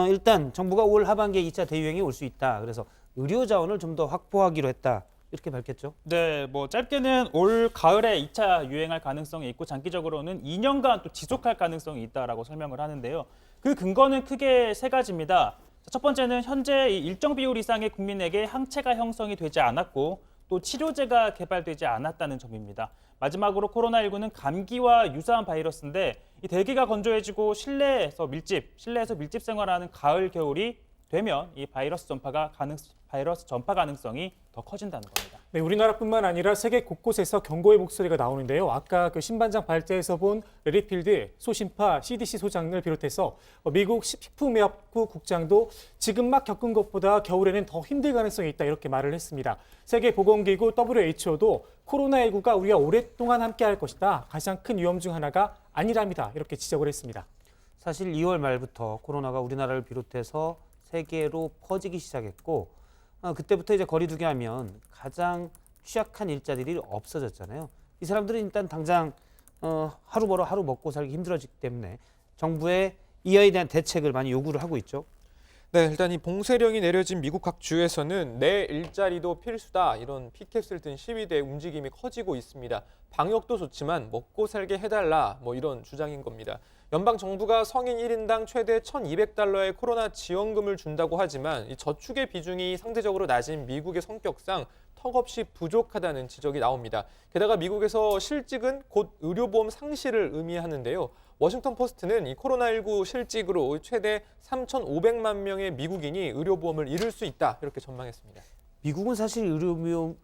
일단 정부가 올 하반기에 2차 대유행이 올 수 있다. 그래서 의료 자원을 좀 더 확보하기로 했다. 이렇게 밝혔죠. 네, 뭐 짧게는 올 가을에 2차 유행할 가능성이 있고 장기적으로는 2년간 또 지속할 가능성이 있다라고 설명을 하는데요. 그 근거는 크게 세 가지입니다. 첫 번째는 현재 일정 비율 이상의 국민에게 항체가 형성이 되지 않았고 또 치료제가 개발되지 않았다는 점입니다. 마지막으로 코로나19는 감기와 유사한 바이러스인데 이 대기가 건조해지고 실내에서 밀집 생활하는 가을, 겨울이 되면 이 바이러스 전파 가능성이 더 커진다는 겁니다. 네, 우리나라뿐만 아니라 세계 곳곳에서 경고의 목소리가 나오는데요. 아까 그 신반장 발제에서 본 레드필드 소신파 CDC 소장을 비롯해서 미국 식품의약국 국장도 지금 막 겪은 것보다 겨울에는 더 힘들 가능성이 있다 이렇게 말을 했습니다. 세계보건기구 WHO도 코로나19가 우리가 오랫동안 함께할 것이다. 가장 큰 위험 중 하나가 아니랍니다. 이렇게 지적을 했습니다. 사실 2월 말부터 코로나가 우리나라를 비롯해서 세계로 퍼지기 시작했고 그때부터 이제 거리두기 하면 가장 취약한 일자리들이 없어졌잖아요. 이 사람들은 일단 당장 하루 벌어 하루 먹고 살기 힘들어지기 때문에 정부에 이에 대한 대책을 많이 요구를 하고 있죠. 네, 일단 이 봉쇄령이 내려진 미국 각 주에서는 내 일자리도 필수다 이런 피켓을 든 시위대의 움직임이 커지고 있습니다. 방역도 좋지만 먹고 살게 해달라 뭐 이런 주장인 겁니다. 연방 정부가 성인 1인당 최대 $1,200의 코로나 지원금을 준다고 하지만 이 저축의 비중이 상대적으로 낮은 미국의 성격상 턱없이 부족하다는 지적이 나옵니다. 게다가 미국에서 실직은 곧 의료보험 상실을 의미하는데요. 워싱턴 포스트는 이 코로나19 실직으로 최대 3,500만 명의 미국인이 의료보험을 잃을 수 있다 이렇게 전망했습니다. 미국은 사실 의료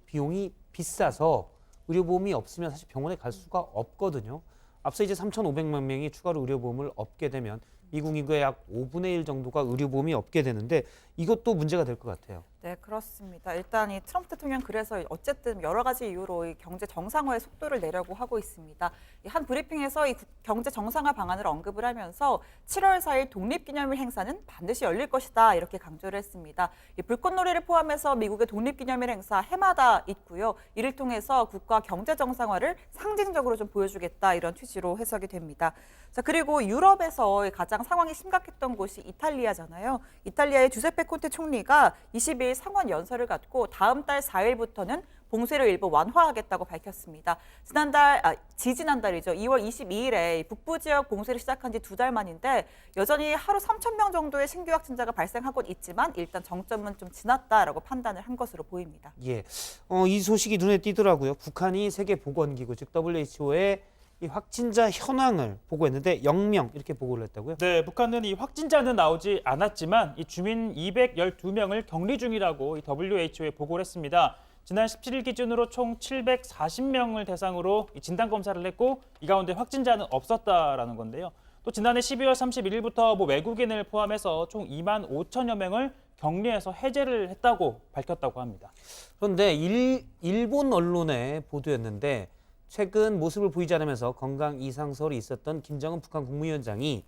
비용이 비싸서 의료보험이 없으면 사실 병원에 갈 수가 없거든요. 앞서 이제 3,500만 명이 추가로 의료보험을 얻게 되면 미국 인구의 약 5분의 1 정도가 의료보험이 없게 되는데 이것도 문제가 될 것 같아요. 네, 그렇습니다. 일단 이 트럼프 대통령 그래서 어쨌든 여러 가지 이유로 이 경제 정상화의 속도를 내려고 하고 있습니다. 한 브리핑에서 이 경제 정상화 방안을 언급을 하면서 7월 4일 독립기념일 행사는 반드시 열릴 것이다 이렇게 강조를 했습니다. 이 불꽃놀이를 포함해서 미국의 독립기념일 행사 해마다 있고요. 이를 통해서 국가 경제 정상화를 상징적으로 좀 보여주겠다 이런 취지로 해석이 됩니다. 자, 그리고 유럽에서 가장 상황이 심각했던 곳이 이탈리아잖아요. 이탈리아의 주세페 콘테 총리가 20일 상원 연설을 갖고 다음 달 4일부터는 봉쇄를 일부 완화하겠다고 밝혔습니다. 지지난달이죠. 2월 22일에 북부 지역 봉쇄를 시작한 지 2달 만인데 여전히 하루 3,000명 정도의 신규 확진자가 발생하곤 있지만 일단 정점은 좀 지났다라고 판단을 한 것으로 보입니다. 예, 이 소식이 눈에 띄더라고요. 북한이 세계보건기구 즉 WHO의 이 확진자 현황을 보고했는데 0명 이렇게 보고를 했다고요? 네, 북한은 이 확진자는 나오지 않았지만 이 주민 212명을 격리 중이라고 이 WHO에 보고를 했습니다. 지난 17일 기준으로 총 740명을 대상으로 진단 검사를 했고 이 가운데 확진자는 없었다라는 건데요. 또 지난해 12월 31일부터 외국인을 포함해서 총 2만 5천여 명을 격리해서 해제를 했다고 밝혔다고 합니다. 그런데 일본 언론의 보도였는데 최근 모습을 보이지 않으면서 건강 이상설이 있었던 김정은 북한 국무위원장이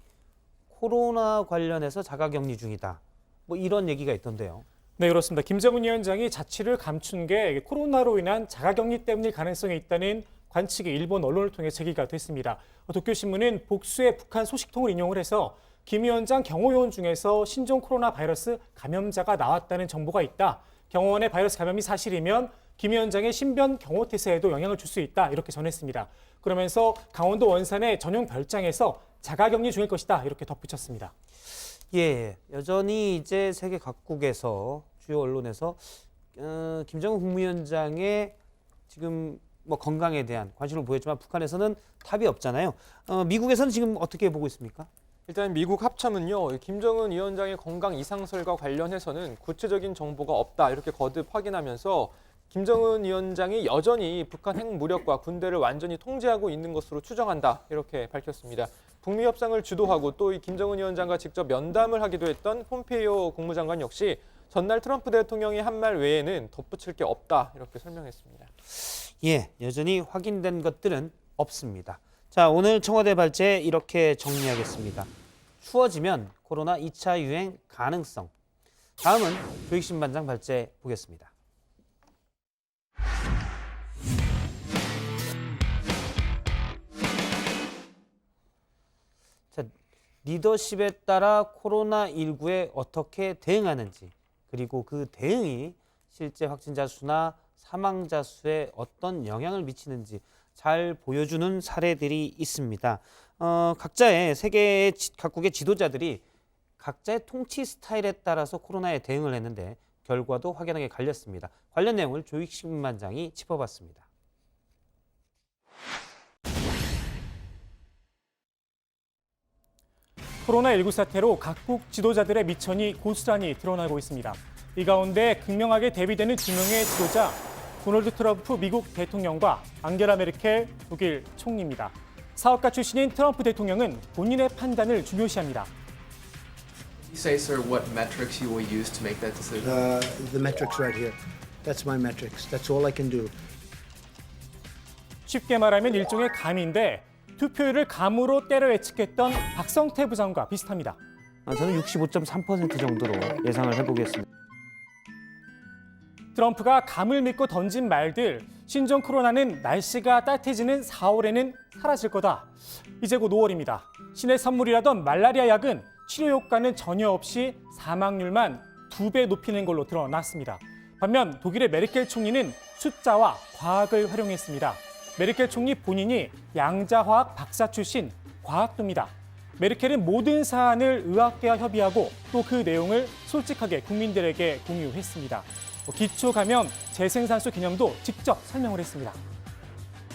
코로나 관련해서 자가격리 중이다. 뭐 이런 얘기가 있던데요. 네, 그렇습니다. 김정은 위원장이 자취를 감춘 게 코로나로 인한 자가격리 때문일 가능성이 있다는 관측이 일본 언론을 통해 제기가 됐습니다. 도쿄신문은 복수의 북한 소식통을 인용을 해서 김 위원장 경호요원 중에서 신종 코로나 바이러스 감염자가 나왔다는 정보가 있다. 경호원의 바이러스 감염이 사실이면 김 위원장의 신변 경호태세에도 영향을 줄 수 있다 이렇게 전했습니다. 그러면서 강원도 원산의 전용 별장에서 자가격리 중일 것이다 이렇게 덧붙였습니다. 예, 여전히 이제 세계 각국에서 주요 언론에서 김정은 국무위원장의 지금 뭐 건강에 대한 관심을 보였지만 북한에서는 답이 없잖아요. 미국에서는 지금 어떻게 보고 있습니까? 일단 미국 합참은요, 김정은 위원장의 건강 이상설과 관련해서는 구체적인 정보가 없다 이렇게 거듭 확인하면서 김정은 위원장이 여전히 북한 핵무력과 군대를 완전히 통제하고 있는 것으로 추정한다 이렇게 밝혔습니다. 북미 협상을 주도하고 또 이 김정은 위원장과 직접 면담을 하기도 했던 폼페이오 국무장관 역시 전날 트럼프 대통령이 한 말 외에는 덧붙일 게 없다 이렇게 설명했습니다. 예, 여전히 확인된 것들은 없습니다. 자, 오늘 청와대 발제 이렇게 정리하겠습니다. 추워지면 코로나 2차 유행 가능성. 다음은 조익신 반장 발제 보겠습니다. 자, 리더십에 따라 코로나19에 어떻게 대응하는지 그리고 그 대응이 실제 확진자 수나 사망자 수에 어떤 영향을 미치는지 잘 보여주는 사례들이 있습니다. 각자의 세계 각국의 지도자들이 각자의 통치 스타일에 따라서 코로나에 대응을 했는데 결과도 확연하게 갈렸습니다. 관련 내용을 조익신 반장이 짚어봤습니다. 코로나19 사태로 각국 지도자들의 미천이 고스란히 드러나고 있습니다. 이 가운데 극명하게 대비되는 두 명의 지도자, 도널드 트럼프 미국 대통령과 앙겔라 메르켈 독일 총리입니다. 사업가 출신인 트럼프 대통령은 본인의 판단을 중요시합니다. Say, sir, what metrics you will use to make that decision? The metrics right here. That's my metrics. That's all I can do. 쉽게 말하면 일종의 감인데 투표율을 감으로 때려 예측했던 박성태 부장과 비슷합니다. 저는 65.3% 정도로 예상을 해보겠습니다. 트럼프가 감을 믿고 던진 말들, 신종 코로나는 날씨가 따뜻해지는 4월에는 사라질 거다. 이제 곧 5월입니다. 신의 선물이라던 말라리아 약은 치료 효과는 전혀 없이 사망률만 2배 높이는 걸로 드러났습니다. 반면 독일의 메르켈 총리는 숫자와 과학을 활용했습니다. 메르켈 총리 본인이 양자화학 박사 출신 과학도입니다. 메르켈은 모든 사안을 의학계와 협의하고 또 그 내용을 솔직하게 국민들에게 공유했습니다. 기초 감염 재생산소 개념도 직접 설명을 했습니다.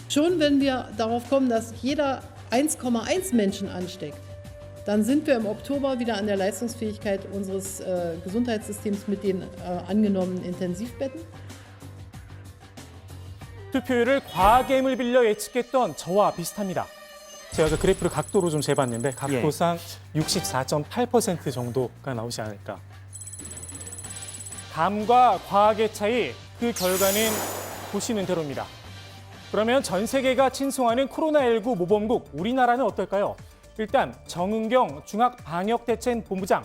Schon wenn wir darauf kommen, dass jeder 1,1 Menschen ansteckt, dann sind wir im Oktober wieder an der Leistungsfähigkeit unseres Gesundheitssystems mit den angenommenen Intensivbetten. 투표율을 과학의 힘을 빌려 예측했던 저와 비슷합니다. 제가 그 그래프를 각도로 좀 재봤는데 각도상 64.8% 정도가 나오지 않을까. 감과 과학의 차이, 그 결과는 보시는 대로입니다. 그러면 전 세계가 친송하는 코로나19 모범국 우리나라는 어떨까요? 일단 정은경 중앙방역대책본부장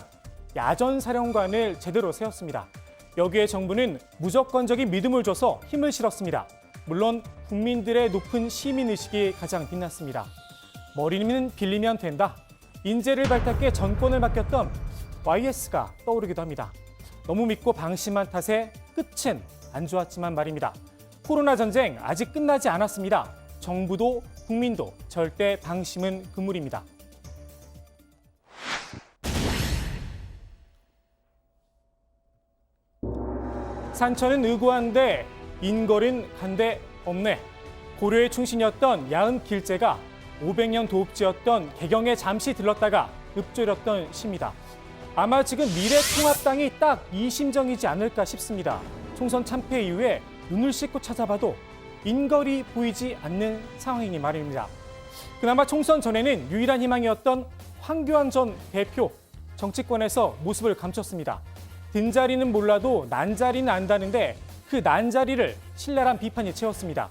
야전사령관을 제대로 세웠습니다. 여기에 정부는 무조건적인 믿음을 줘서 힘을 실었습니다. 물론 국민들의 높은 시민의식이 가장 빛났습니다. 머리는 빌리면 된다. 인재를 발탁해 전권을 맡겼던 YS가 떠오르기도 합니다. 너무 믿고 방심한 탓에 끝은 안 좋았지만 말입니다. 코로나 전쟁 아직 끝나지 않았습니다. 정부도 국민도 절대 방심은 금물입니다. 산천은 의고한데 인걸은 간데 없네. 고려의 충신이었던 야은 길제가 500년 도읍지였던 개경에 잠시 들렀다가 읊조렸던 시입니다. 아마 지금 미래통합당이 딱 이 심정이지 않을까 싶습니다. 총선 참패 이후에 눈을 씻고 찾아봐도 인걸이 보이지 않는 상황이니 말입니다. 그나마 총선 전에는 유일한 희망이었던 황교안 전 대표, 정치권에서 모습을 감췄습니다. 든자리는 몰라도 난자리는 안다는데 그 난자리를 신랄한 비판이 채웠습니다.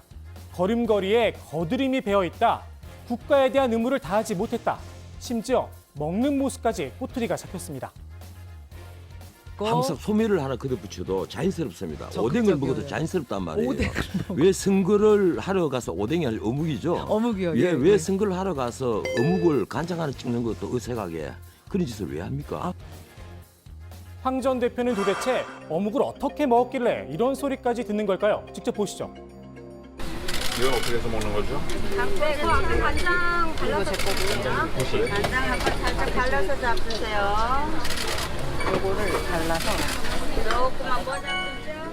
걸음걸이에 거드림이 배어있다. 국가에 대한 의무를 다하지 못했다. 심지어 먹는 모습까지 꼬투리가 잡혔습니다. 항상 소매를 하나 걷어붙여도 자연스럽습니다. 오뎅을 먹어도 자연스럽단 말이에요. 왜 선거를 하러 가서 오뎅이 아니라 어묵이죠? 어묵이요. 예, 왜 선거를 하러 가서 어묵을 간장 하나 찍는 것도 어색하게 그런 짓을 왜 합니까? 황 전 대표는 도대체 어묵을 어떻게 먹었길래 이런 소리까지 듣는 걸까요? 직접 보시죠. 이건 어떻게 해서 먹는 거죠? 빼고 아까 간장 발라서 잡으세요. 간장 한번 살짝 발라서 잡으세요. 요거를 발라서 조금만 뭐 잡으세요.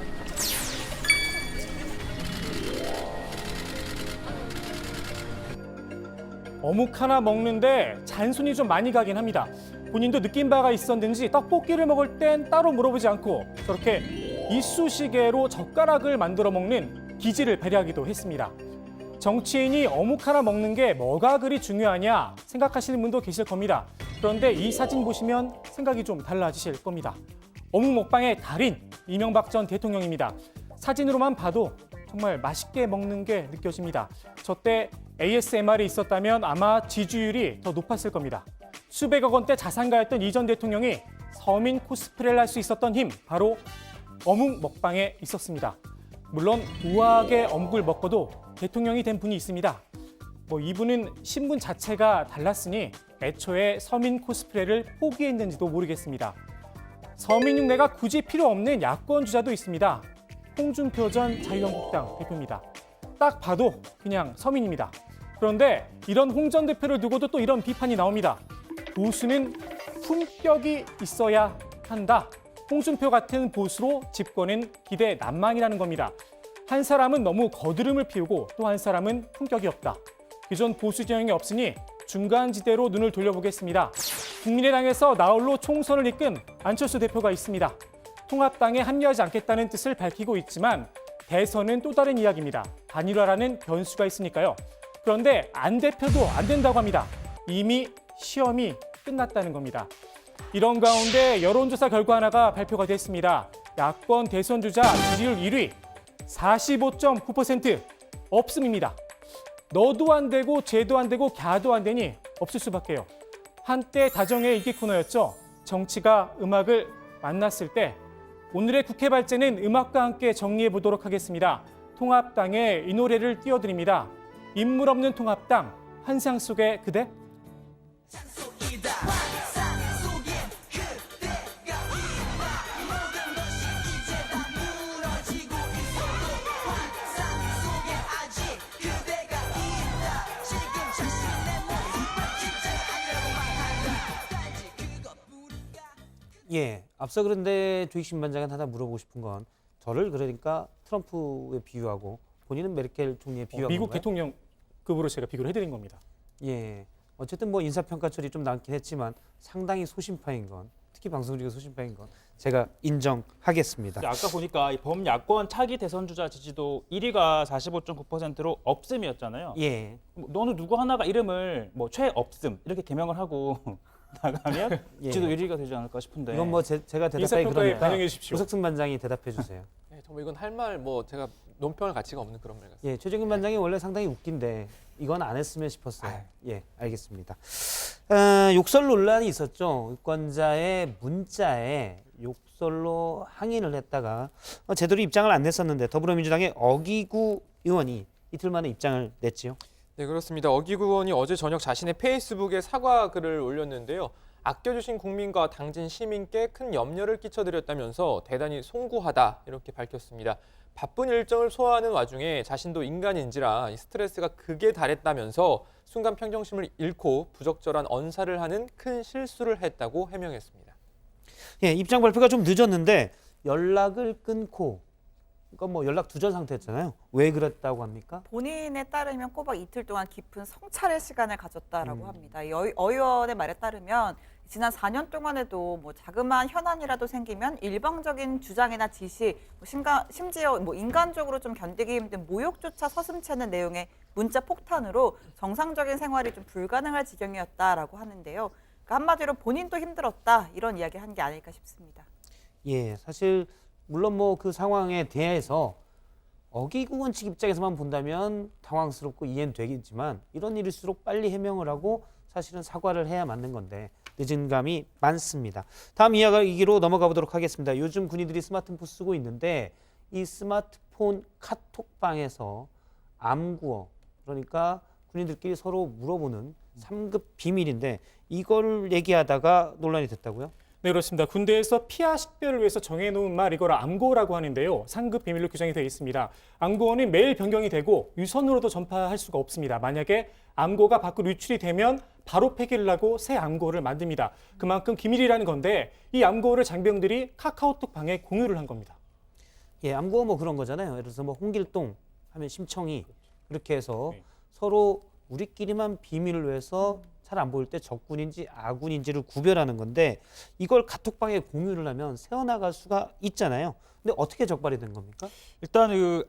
어묵 하나 먹는데 잔손이 좀 많이 가긴 합니다. 본인도 느낀 바가 있었는지 떡볶이를 먹을 땐 따로 물어보지 않고 저렇게 이쑤시개로 젓가락을 만들어 먹는 기질을 발휘하기도 했습니다. 정치인이 어묵 하나 먹는 게 뭐가 그리 중요하냐 생각하시는 분도 계실 겁니다. 그런데 이 사진 보시면 생각이 좀 달라지실 겁니다. 어묵 먹방의 달인 이명박 전 대통령입니다. 사진으로만 봐도 정말 맛있게 먹는 게 느껴집니다. 저때 ASMR이 있었다면 아마 지지율이 더 높았을 겁니다. 수백억 원대 자산가였던 이 전 대통령이 서민 코스프레를 할 수 있었던 힘, 바로 어묵 먹방에 있었습니다. 물론 우아하게 어묵을 먹고도 대통령이 된 분이 있습니다. 이분은 신분 자체가 달랐으니 애초에 서민 코스프레를 포기했는지도 모르겠습니다. 서민 흉내가 굳이 필요 없는 야권 주자도 있습니다. 홍준표 전 자유한국당 대표입니다. 딱 봐도 그냥 서민입니다. 그런데 이런 홍 전 대표를 두고도 또 이런 비판이 나옵니다. 보수는 품격이 있어야 한다. 홍준표 같은 보수로 집권은 기대 난망이라는 겁니다. 한 사람은 너무 거드름을 피우고 또 한 사람은 품격이 없다. 그전 보수 진영이 없으니 중간지대로 눈을 돌려보겠습니다. 국민의당에서 나홀로 총선을 이끈 안철수 대표가 있습니다. 통합당에 합류하지 않겠다는 뜻을 밝히고 있지만 대선은 또 다른 이야기입니다. 단일화라는 변수가 있으니까요. 그런데 안 대표도 안 된다고 합니다. 이미 시험이 끝났다는 겁니다. 이런 가운데 여론조사 결과 하나가 발표가 됐습니다. 야권 대선 주자 지지율 1위 45.9% 없음입니다. 너도 안 되고 쟤도 안 되고 갸도 안 되니 없을 수밖에요. 한때 다정의 인기 코너였죠. 정치가 음악을 만났을 때 오늘의 국회 발제는 음악과 함께 정리해 보도록 하겠습니다. 통합당의 이 노래를 띄워드립니다. 인물 없는 통합당, 환상 속의 그대. 예, 앞서 그런데 조익신 반장은 하나 물어보고 싶은 건 저를 그러니까 트럼프에 비유하고 본인은 메르켈 총리에 비유한 미국 건가요? 대통령급으로 제가 비교를 해드린 겁니다. 예, 어쨌든 인사평가철이 좀 남긴 했지만 상당히 소심파인 건, 특히 방송 중에 소심파인 건 제가 인정하겠습니다. 아까 보니까 이 범야권 차기 대선 주자 지지도 1위가 45.9%로 없음이었잖아요. 예. 너는 누구 하나가 이름을 최없음 이렇게 개명을 하고 나가면 예. 지도 1위가 되지 않을까 싶은데. 이건 뭐 제가 대답하기 인사평가에 그러니까 반영해 주십시오. 우석승 반장이 대답해 주세요. 네, 정말 이건 할 말 뭐 제가 논평할 가치가 없는 그런 말 같습니다. 예, 최종인 반장이 원래 상당히 웃긴데 이건 안 했으면 싶었어요. 예, 알겠습니다. 욕설 논란이 있었죠. 유권자의 문자에 욕설로 항의를 했다가 제대로 입장을 안 냈었는데 더불어민주당의 어기구 의원이 이틀 만에 입장을 냈지요. 네, 그렇습니다. 어기구 의원이 어제 저녁 자신의 페이스북에 사과 글을 올렸는데요. 아껴주신 국민과 당진 시민께 큰 염려를 끼쳐드렸다면서 대단히 송구하다 이렇게 밝혔습니다. 바쁜 일정을 소화하는 와중에 자신도 인간인지라 스트레스가 극에 달했다면서 순간 평정심을 잃고 부적절한 언사를 하는 큰 실수를 했다고 해명했습니다. 예, 입장 발표가 좀 늦었는데 연락을 끊고 그러니까 뭐 연락 두절 상태였잖아요. 왜 그랬다고 합니까? 본인에 따르면 꼬박 이틀 동안 깊은 성찰의 시간을 가졌다라고 합니다. 이 의원의 말에 따르면 지난 4년 동안에도 뭐 자그마한 현안이라도 생기면 일방적인 주장이나 지시, 심지어 뭐 인간적으로 좀 견디기 힘든 모욕조차 서슴지 않는 내용의 문자 폭탄으로 정상적인 생활이 좀 불가능할 지경이었다라고 하는데요. 그러니까 한마디로 본인도 힘들었다 이런 이야기 한 게 아닐까 싶습니다. 예, 사실 물론 뭐 그 상황에 대해서 어기구 원 측 입장에서만 본다면 당황스럽고 이해는 되겠지만 이런 일일수록 빨리 해명을 하고 사실은 사과를 해야 맞는 건데 늦은 감이 많습니다. 다음 이야기로 넘어가 보도록 하겠습니다. 요즘 군인들이 스마트폰 쓰고 있는데 이 스마트폰 카톡방에서 암구어 그러니까 군인들끼리 서로 물어보는 3급 비밀인데 이걸 얘기하다가 논란이 됐다고요? 네, 그렇습니다. 군대에서 피하 식별을 위해서 정해놓은 말 이걸 암고라고 하는데요. 상급 비밀로 규정이 되어 있습니다. 암고는 매일 변경이 되고 유선으로도 전파할 수가 없습니다. 만약에 암고가 밖으로 유출이 되면 바로 폐기를 하고 새 암고를 만듭니다. 그만큼 기밀이라는 건데 이 암고를 장병들이 카카오톡 방에 공유를 한 겁니다. 예, 암고 뭐 그런 거잖아요. 예를 들어서 뭐 홍길동 하면 심청이 그렇게 해서 서로 우리끼리만 비밀을 위해서 잘 안 보일 때 적군인지 아군인지를 구별하는 건데 이걸 카톡방에 공유를 하면 새어나갈 수가 있잖아요. 근데 어떻게 적발이 된 겁니까? 일단 그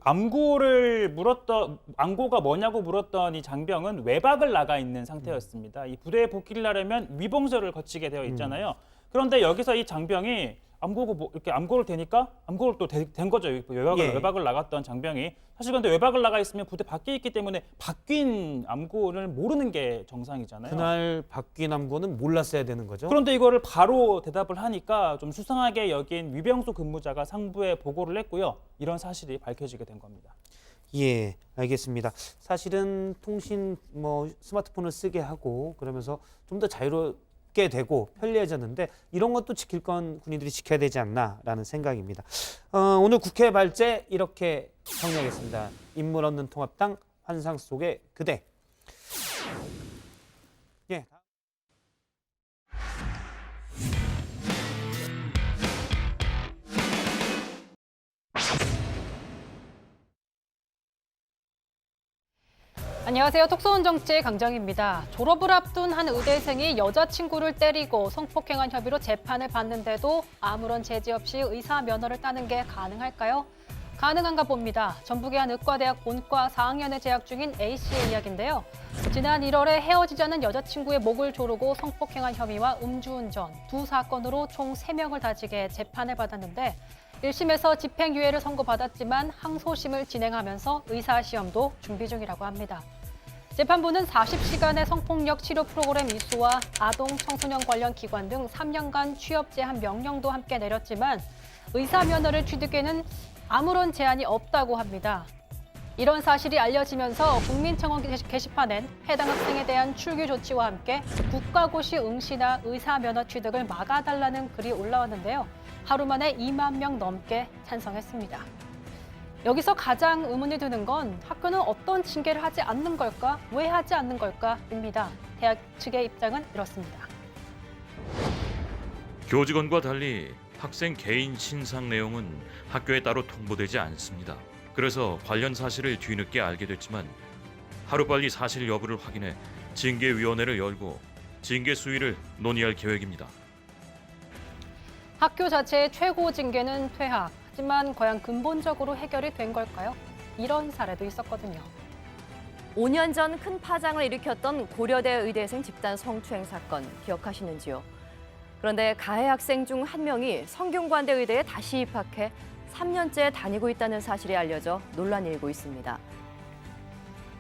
암고가 뭐냐고 물었던 이 장병은 외박을 나가 있는 상태였습니다. 이 부대에 복귀를 하려면 위봉설을 거치게 되어 있잖아요. 그런데 여기서 이 장병이 암고가 뭐 이렇게 암고를 대니까 암고를 또 된 거죠. 외박을 나갔던 장병이. 사실 그런데 외박을 나가 있으면 부대 밖에 있기 때문에 바뀐 암고를 모르는 게 정상이잖아요. 그날 바뀐 암고는 몰랐어야 되는 거죠. 그런데 이거를 바로 대답을 하니까 좀 수상하게 여긴 위병소 근무자가 상부에 보고를 했고요. 이런 사실이 밝혀지게 된 겁니다. 예, 알겠습니다. 사실은 통신 스마트폰을 쓰게 하고 그러면서 좀 더 자유롭게 되고 편리해졌는데 이런 것도 지킬 건 군인들이 지켜야 되지 않나라는 생각입니다. 오늘 국회 발제 이렇게 정리하겠습니다. 인물 없는 통합당 환상 속의 그대. 예. 안녕하세요. 톡쏘는 정치 강정입니다. 졸업을 앞둔 한 의대생이 여자친구를 때리고 성폭행한 혐의로 재판을 받는데도 아무런 제재 없이 의사 면허를 따는 게 가능할까요? 가능한가 봅니다. 전북의 한 의과대학 본과 4학년에 재학 중인 A씨의 이야기인데요. 지난 1월에 헤어지자는 여자친구의 목을 조르고 성폭행한 혐의와 음주운전 두 사건으로 총 3명을 다지게 재판을 받았는데 1심에서 집행유예를 선고받았지만 항소심을 진행하면서 의사시험도 준비 중이라고 합니다. 재판부는 40시간의 성폭력 치료 프로그램 이수와 아동 청소년 관련 기관 등 3년간 취업 제한 명령도 함께 내렸지만 의사 면허를 취득에는 아무런 제한이 없다고 합니다. 이런 사실이 알려지면서 국민청원 게시판엔 해당 학생에 대한 출교 조치와 함께 국가고시 응시나 의사 면허 취득을 막아달라는 글이 올라왔는데요. 하루 만에 2만 명 넘게 찬성했습니다. 여기서 가장 의문이 드는 건 학교는 어떤 징계를 하지 않는 걸까? 왜 하지 않는 걸까?입니다. 대학 측의 입장은 이렇습니다. 교직원과 달리 학생 개인 신상 내용은 학교에 따로 통보되지 않습니다. 그래서 관련 사실을 뒤늦게 알게 됐지만 하루빨리 사실 여부를 확인해 징계위원회를 열고 징계 수위를 논의할 계획입니다. 학교 자체의 최고 징계는 퇴학. 하지만 과연 근본적으로 해결이 된 걸까요? 이런 사례도 있었거든요. 5년 전 큰 파장을 일으켰던 고려대 의대생 집단 성추행 사건 기억하시는지요? 그런데 가해 학생 중 한 명이 성균관대 의대에 다시 입학해 3년째 다니고 있다는 사실이 알려져 논란이 일고 있습니다.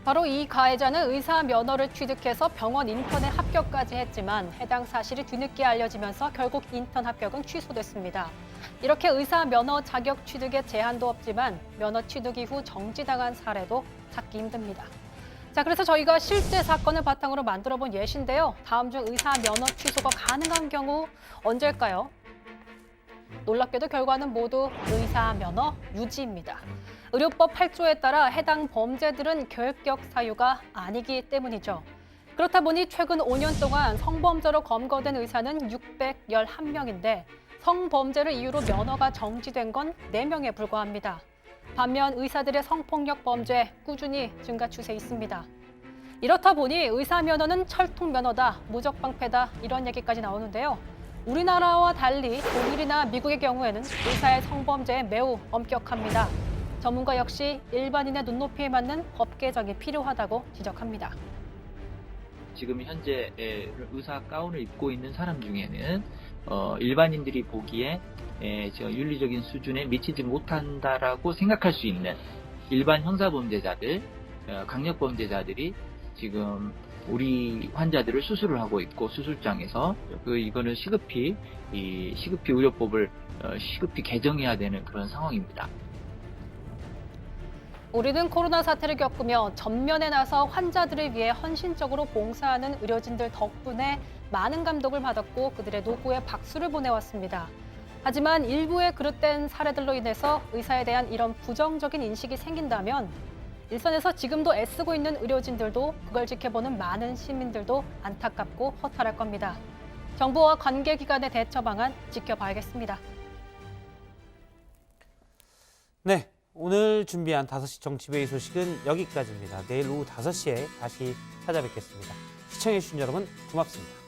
바로 이 가해자는 의사 면허를 취득해서 병원 인턴에 합격까지 했지만 해당 사실이 뒤늦게 알려지면서 결국 인턴 합격은 취소됐습니다. 이렇게 의사 면허 자격 취득에 제한도 없지만 면허 취득 이후 정지당한 사례도 찾기 힘듭니다. 자, 그래서 저희가 실제 사건을 바탕으로 만들어본 예시인데요. 다음 중 의사 면허 취소가 가능한 경우 언제일까요? 놀랍게도 결과는 모두 의사 면허 유지입니다. 의료법 8조에 따라 해당 범죄들은 결격 사유가 아니기 때문이죠. 그렇다 보니 최근 5년 동안 성범죄로 검거된 의사는 611명인데 성범죄를 이유로 면허가 정지된 건 4명에 불과합니다. 반면 의사들의 성폭력 범죄 꾸준히 증가 추세에 있습니다. 이렇다 보니 의사 면허는 철통 면허다, 무적 방패다 이런 얘기까지 나오는데요. 우리나라와 달리 독일이나 미국의 경우에는 의사의 성범죄에 매우 엄격합니다. 전문가 역시 일반인의 눈높이에 맞는 법 개정이 필요하다고 지적합니다. 지금 현재 의사 가운을 입고 있는 사람 중에는 일반인들이 보기에 윤리적인 수준에 미치지 못한다라고 생각할 수 있는 일반 형사범죄자들, 강력범죄자들이 지금 우리 환자들을 수술을 하고 있고 수술장에서 이거는 시급히 의료법을 시급히 개정해야 되는 그런 상황입니다. 우리는 코로나 사태를 겪으며 전면에 나서 환자들을 위해 헌신적으로 봉사하는 의료진들 덕분에 많은 감동을 받았고 그들의 노고에 박수를 보내왔습니다. 하지만 일부의 그릇된 사례들로 인해서 의사에 대한 이런 부정적인 인식이 생긴다면 일선에서 지금도 애쓰고 있는 의료진들도 그걸 지켜보는 많은 시민들도 안타깝고 허탈할 겁니다. 정부와 관계기관의 대처 방안 지켜봐야겠습니다. 네, 오늘 준비한 5시 정치베이 소식은 여기까지입니다. 내일 오후 5시에 다시 찾아뵙겠습니다. 시청해주신 여러분 고맙습니다.